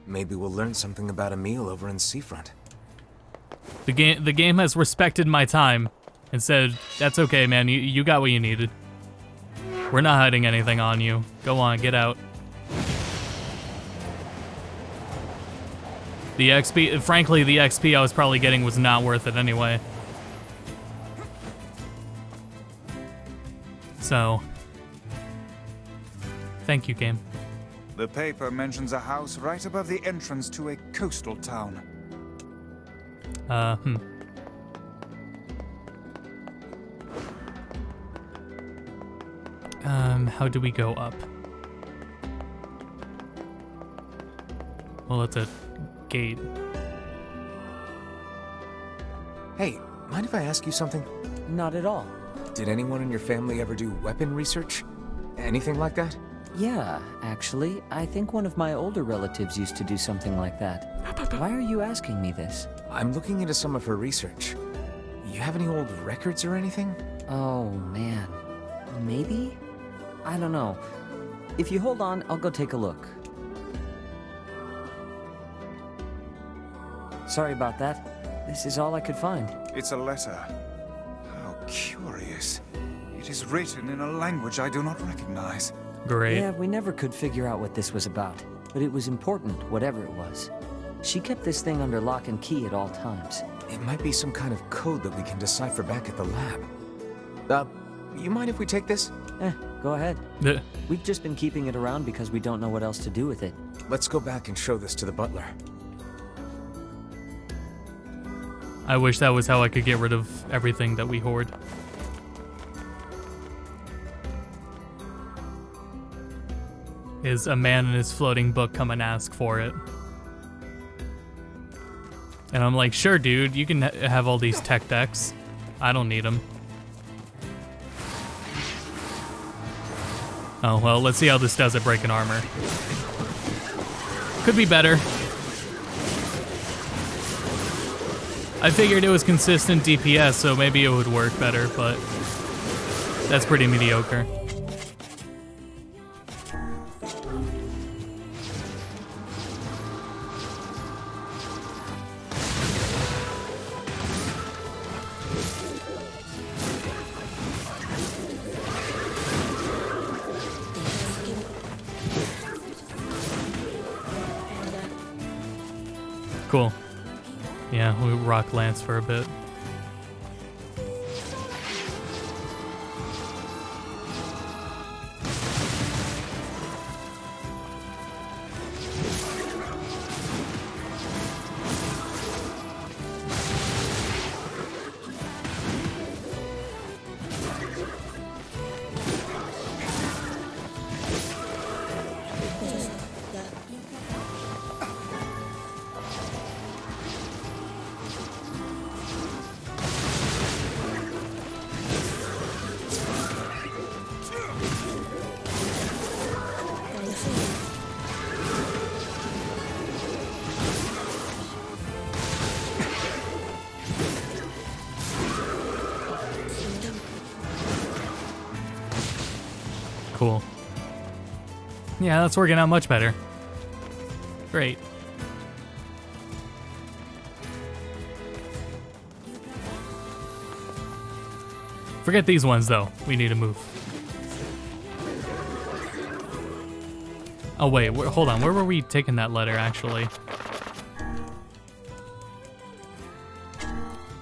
Maybe we'll learn something about Emil over in seafront. The game has respected my time and said, that's okay, man, you got what you needed. We're not hiding anything on you. Go on, get out. The XP, frankly, the XP I was probably getting was not worth it anyway. So, thank you, game. The paper mentions a house right above the entrance to a coastal town. How do we go up? Well, it's a gate. Hey, mind if I ask you something? Not at all. Did anyone in your family ever do weapon research? Anything like that? Yeah, actually, I think one of my older relatives used to do something like that. Why are you asking me this? I'm looking into some of her research. You have any old records or anything? Oh, man. Maybe? I don't know. If you hold on, I'll go take a look. Sorry about that. This is all I could find. It's a letter. How curious. It is written in a language I do not recognize. Great. Yeah, we never could figure out what this was about, but it was important, whatever it was. She kept this thing under lock and key at all times. It might be some kind of code that we can decipher back at the lab. You mind if we take this? Go ahead. We've just been keeping it around because we don't know what else to do with it. Let's go back and show this to the butler. I wish that was how I could get rid of everything that we hoard. Is a man in his floating book come and ask for it? And I'm like, sure, dude, you can have all these tech decks. I don't need them. Oh, well, let's see how this does at breaking armor. Could be better. I figured it was consistent DPS, so maybe it would work better, but that's pretty mediocre. Cool. Yeah, we rock Lance for a bit. Yeah, that's working out much better. Great. Forget these ones, though. We need to move. Oh, wait. Hold on. Where were we taking that letter, actually?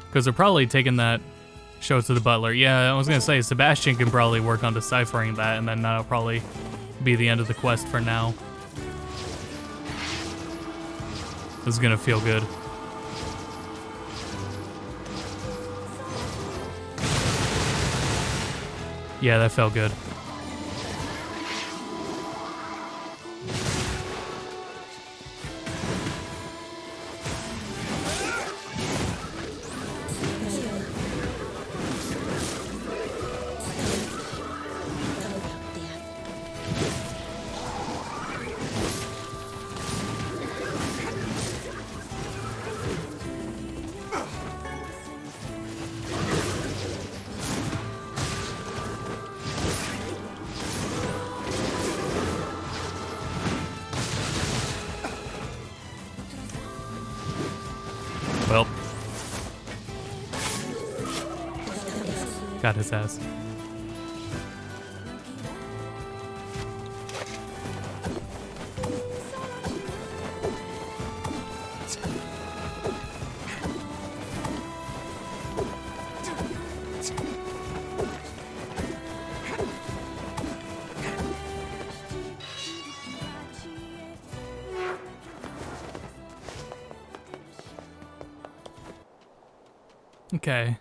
Because they're probably taking that show to the butler. Yeah, I was going to say, Sebastian can probably work on deciphering that, and then that'll probably be the end of the quest for now. This is going to feel good. Yeah, that felt good. Well. Got his ass. Okay.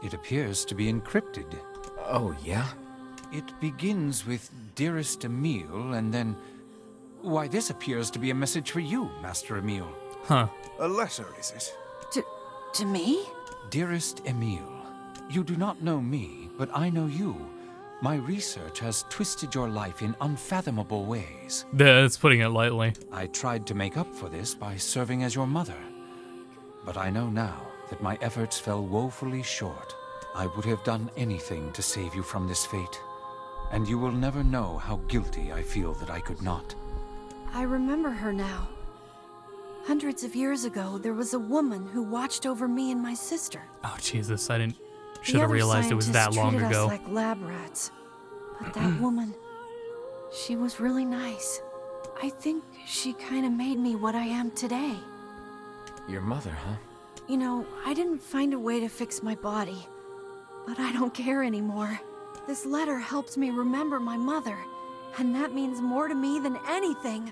It appears to be encrypted. Oh, yeah? It begins with Dearest Emile, and then... Why, this appears to be a message for you, Master Emile. Huh. A letter, is it? To me? Dearest Emile, you do not know me, but I know you. My research has twisted your life in unfathomable ways. That's putting it lightly. I tried to make up for this by serving as your mother. But I know now that my efforts fell woefully short. I would have done anything to save you from this fate. And you will never know how guilty I feel that I could not. I remember her now. Hundreds of years ago, there was a woman who watched over me and my sister. Oh, Jesus, should have realized it was that long treated ago. us like lab rats. But that woman, she was really nice. I think she kind of made me what I am today. Your mother, huh? You know, I didn't find a way to fix my body, but I don't care anymore. This letter helps me remember my mother, and that means more to me than anything.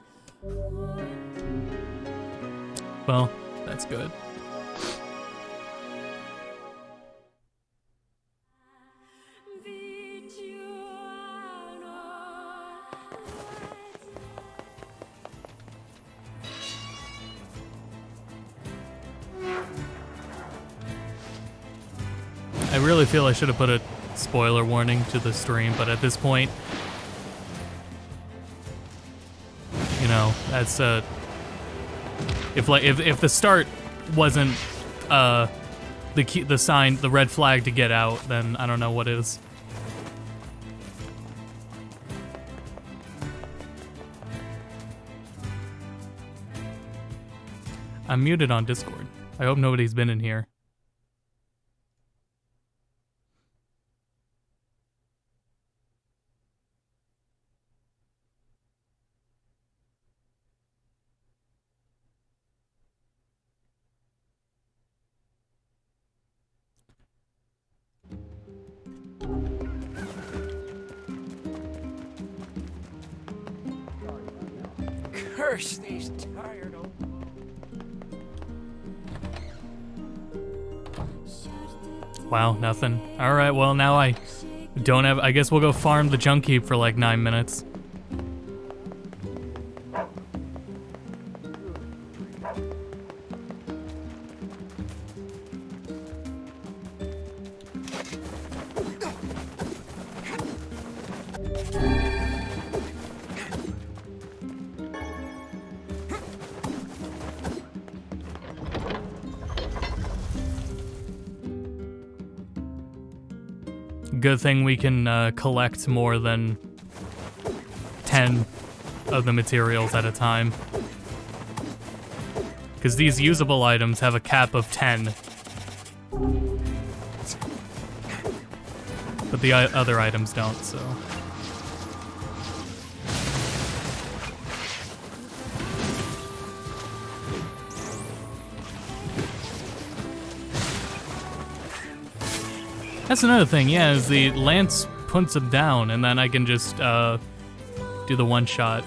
Well, that's good. I really feel I should have put a spoiler warning to the stream, but at this point, you know, that's if the start wasn't the sign, the red flag to get out, then I don't know what is. I'm muted on Discord. I hope nobody's been in here. Curse these tired old... Wow, nothing. Alright, well now I don't have... I guess we'll go farm the junk heap for like 9 minutes. Good thing we can collect more than 10 of the materials at a time. Because these usable items have a cap of 10. But the other items don't, so... That's another thing, yeah, is the lance puts him down, and then I can just do the one shot,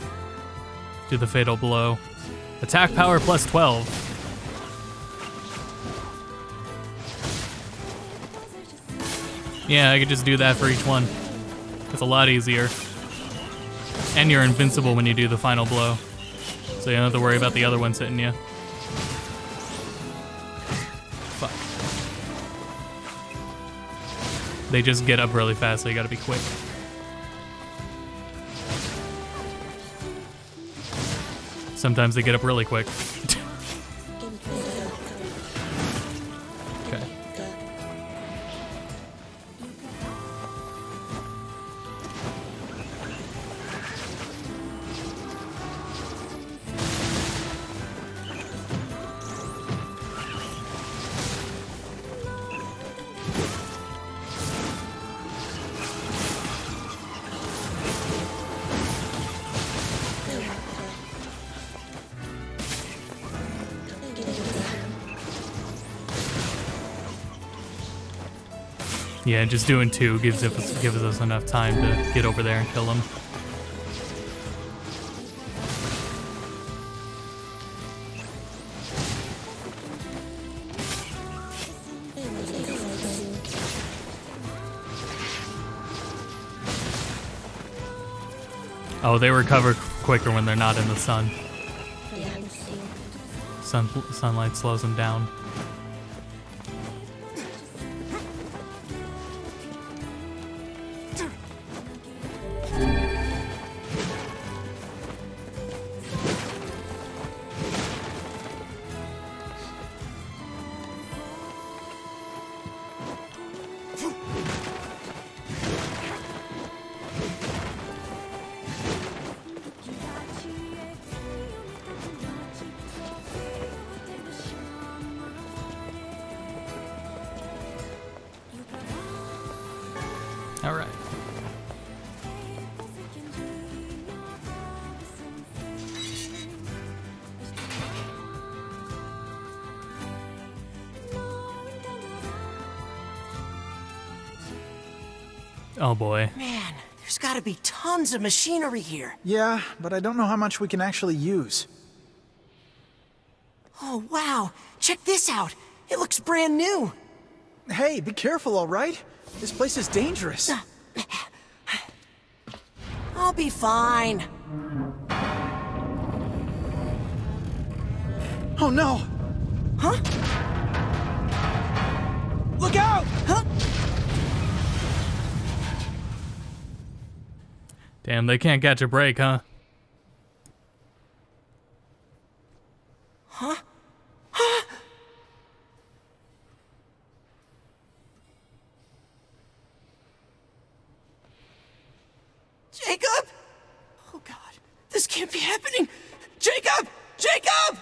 do the fatal blow. Attack power plus 12. Yeah, I could just do that for each one. It's a lot easier. And you're invincible when you do the final blow, so you don't have to worry about the other ones hitting you. Fuck. They just get up really fast, so you gotta be quick. Sometimes they get up really quick. Okay. Yeah, just doing 2 gives us enough time to get over there and kill him. Oh, they recover quicker when they're not in the sun. Sunlight slows them down. All right. Oh boy. Man, there's gotta be tons of machinery here. Yeah, but I don't know how much we can actually use. Oh, wow. Check this out. It looks brand new. Hey, be careful, all right? This place is dangerous. I'll be fine. Oh no! Huh? Look out! Huh? Damn, they can't catch a break, huh? Huh? Huh? Jacob? Oh God, this can't be happening. Jacob! Jacob!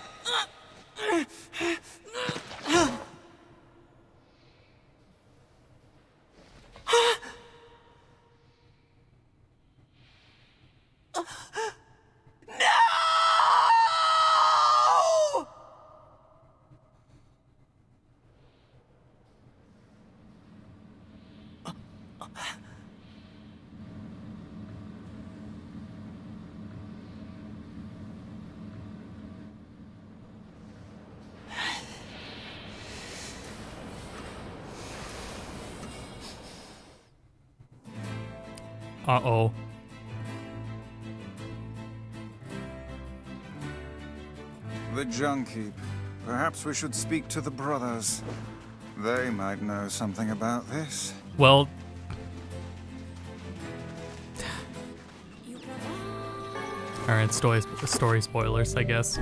No! Uh-oh. The junk heap. Perhaps we should speak to the brothers. They might know something about this. Well... Alright, story spoilers, I guess.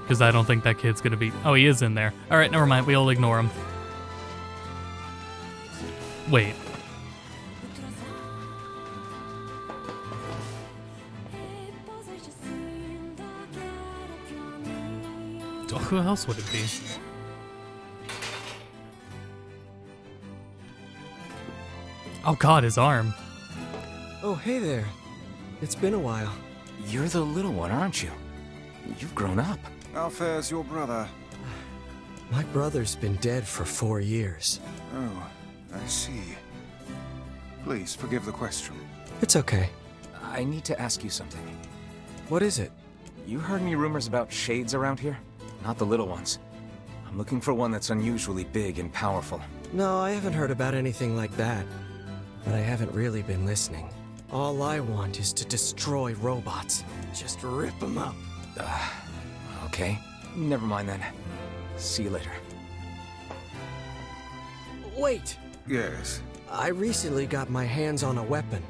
Because I don't think that kid's gonna be... Oh, he is in there. Alright, never mind. We'll ignore him. Wait. Oh, who else would it be? Oh god, his arm. Oh, hey there. It's been a while. You're the little one, aren't you? You've grown up. How fares your brother? My brother's been dead for 4 years. Oh, I see. Please forgive the question. It's okay. I need to ask you something. What is it? You heard any rumors about shades around here? Not the little ones. I'm looking for one that's unusually big and powerful. No, I haven't heard about anything like that. But I haven't really been listening. All I want is to destroy robots. Just rip them up. Okay. Never mind then. See you later. Wait! Yes? I recently got my hands on a weapon.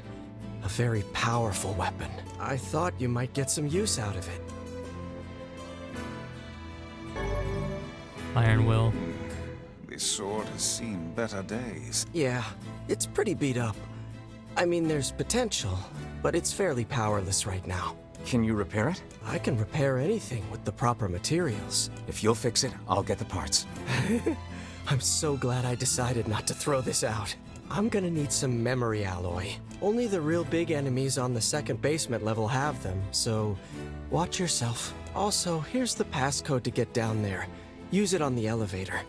A very powerful weapon. I thought you might get some use out of it. Iron Will. This sword has seen better days. Yeah, it's pretty beat up. I mean, there's potential, but it's fairly powerless right now. Can you repair it? I can repair anything with the proper materials. If you'll fix it, I'll get the parts. I'm so glad I decided not to throw this out. I'm gonna need some memory alloy. Only the real big enemies on the second basement level have them, so watch yourself. Also, here's the passcode to get down there. Use it on the elevator.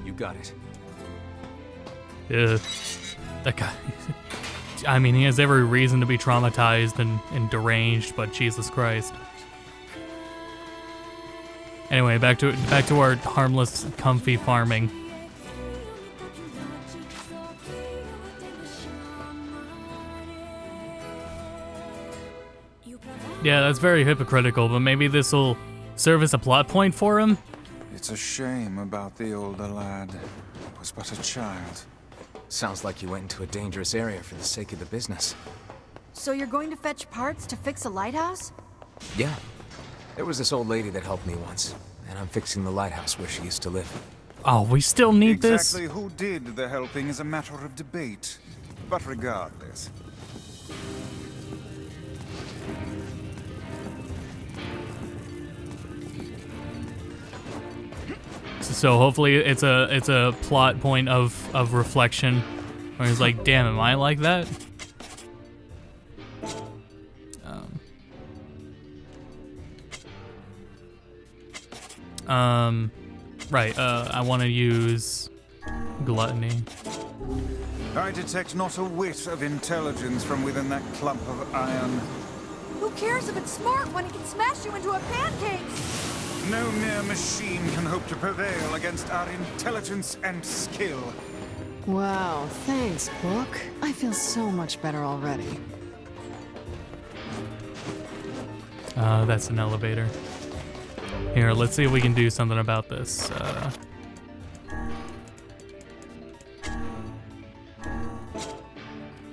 You got it. Ugh. That guy. I mean, he has every reason to be traumatized and deranged, but Jesus Christ. Anyway, back to our harmless, comfy farming. Yeah, that's very hypocritical, but maybe this will serve as a plot point for him? It's a shame about the older lad. He was but a child. Sounds like you went into a dangerous area for the sake of the business. So you're going to fetch parts to fix a lighthouse? Yeah. There was this old lady that helped me once, and I'm fixing the lighthouse where she used to live. Oh, we still need this? Exactly who did the helping is a matter of debate. But regardless... So hopefully it's a plot point of reflection, where he's like, damn, am I like that? Right, I want to use gluttony. I detect not a whit of intelligence from within that clump of iron. Who cares if it's smart when it can smash you into a pancake? No mere machine can hope to prevail against our intelligence and skill. Wow, thanks, Book. I feel so much better already. That's an elevator. Here, let's see if we can do something about this.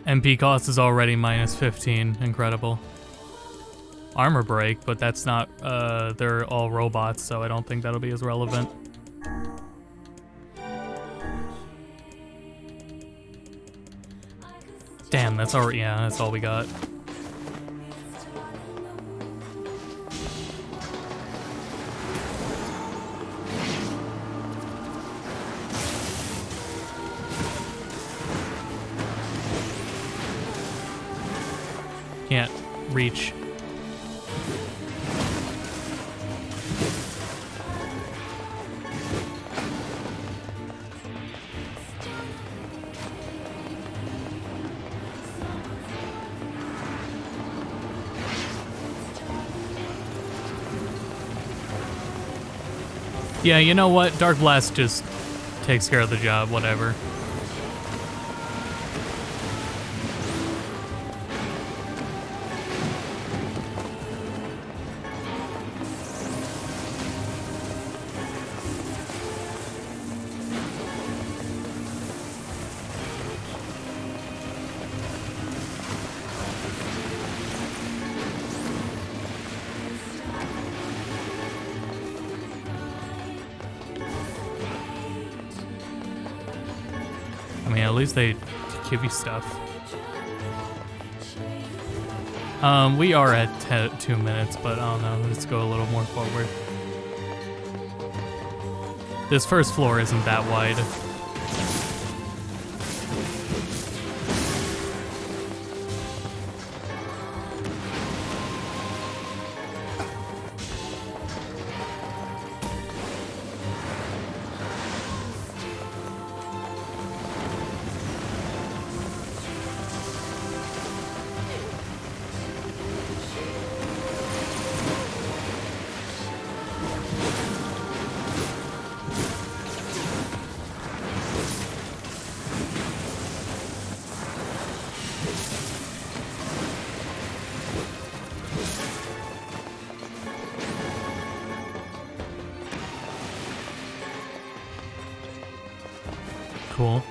MP cost is already minus 15. Incredible. Armor break, but that's not, they're all robots, so I don't think that'll be as relevant. Damn, that's all, yeah, that's all we got. Can't reach. Yeah, you know what? Dark Blast just takes care of the job, whatever. I mean, at least they give you stuff. We are at 2 minutes, but I don't know. Let's go a little more forward. This first floor isn't that wide. Cool.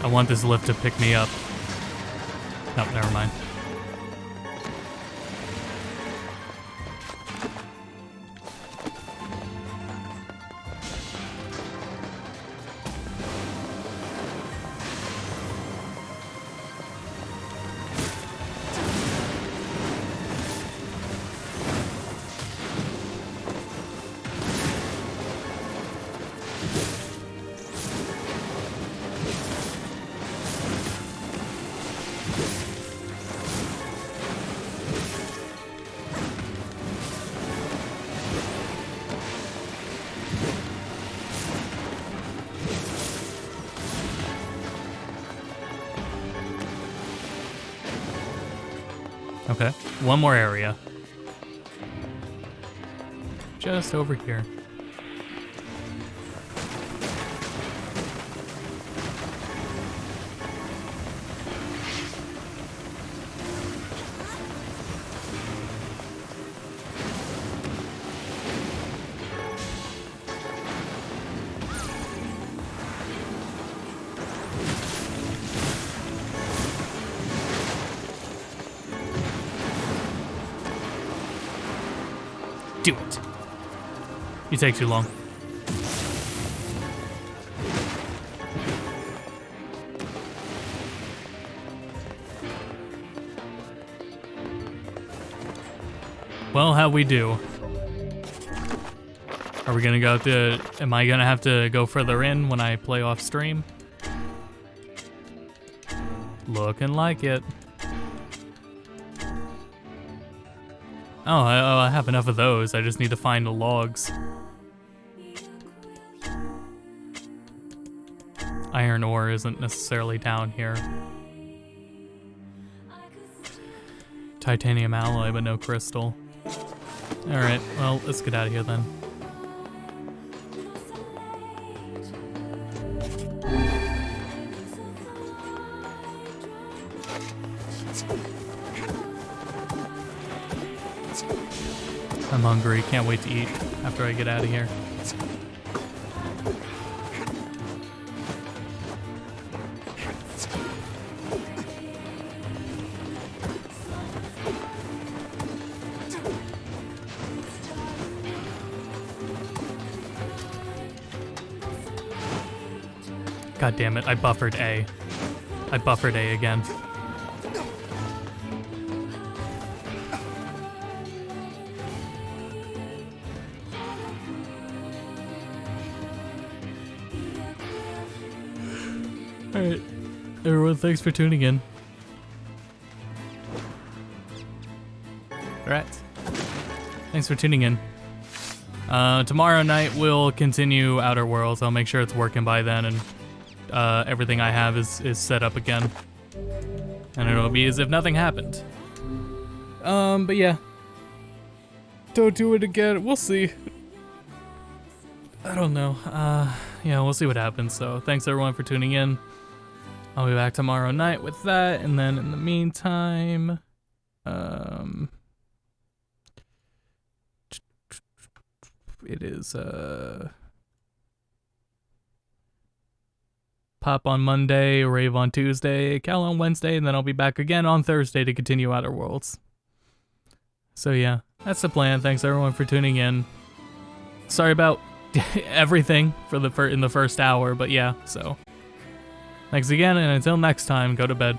I want this lift to pick me up. Nope, never mind. Okay, one more area. Just over here. Do it. You take too long. Well, how we do? Are we gonna go to? Am I gonna have to go further in when I play off stream? Looking like it. Oh, I have enough of those. I just need to find the logs. Iron ore isn't necessarily down here. Titanium alloy, but no crystal. Alright, well, let's get out of here then. I'm hungry, can't wait to eat after I get out of here. God damn it, I buffered A. I buffered A again. Alright, everyone, thanks for tuning in. Alright, thanks for tuning in. Tomorrow night we'll continue Outer Worlds. I'll make sure it's working by then, and everything I have is set up again. And it'll be as if nothing happened. But yeah. Don't do it again, we'll see. I don't know. Yeah, we'll see what happens. So thanks everyone for tuning in. I'll be back tomorrow night with that, and then in the meantime, it is Pop on Monday, Rave on Tuesday, Cal on Wednesday, and then I'll be back again on Thursday to continue Outer Worlds. So yeah, that's the plan. Thanks everyone for tuning in. Sorry about everything for in the first hour, but yeah, so thanks again, and until next time, go to bed.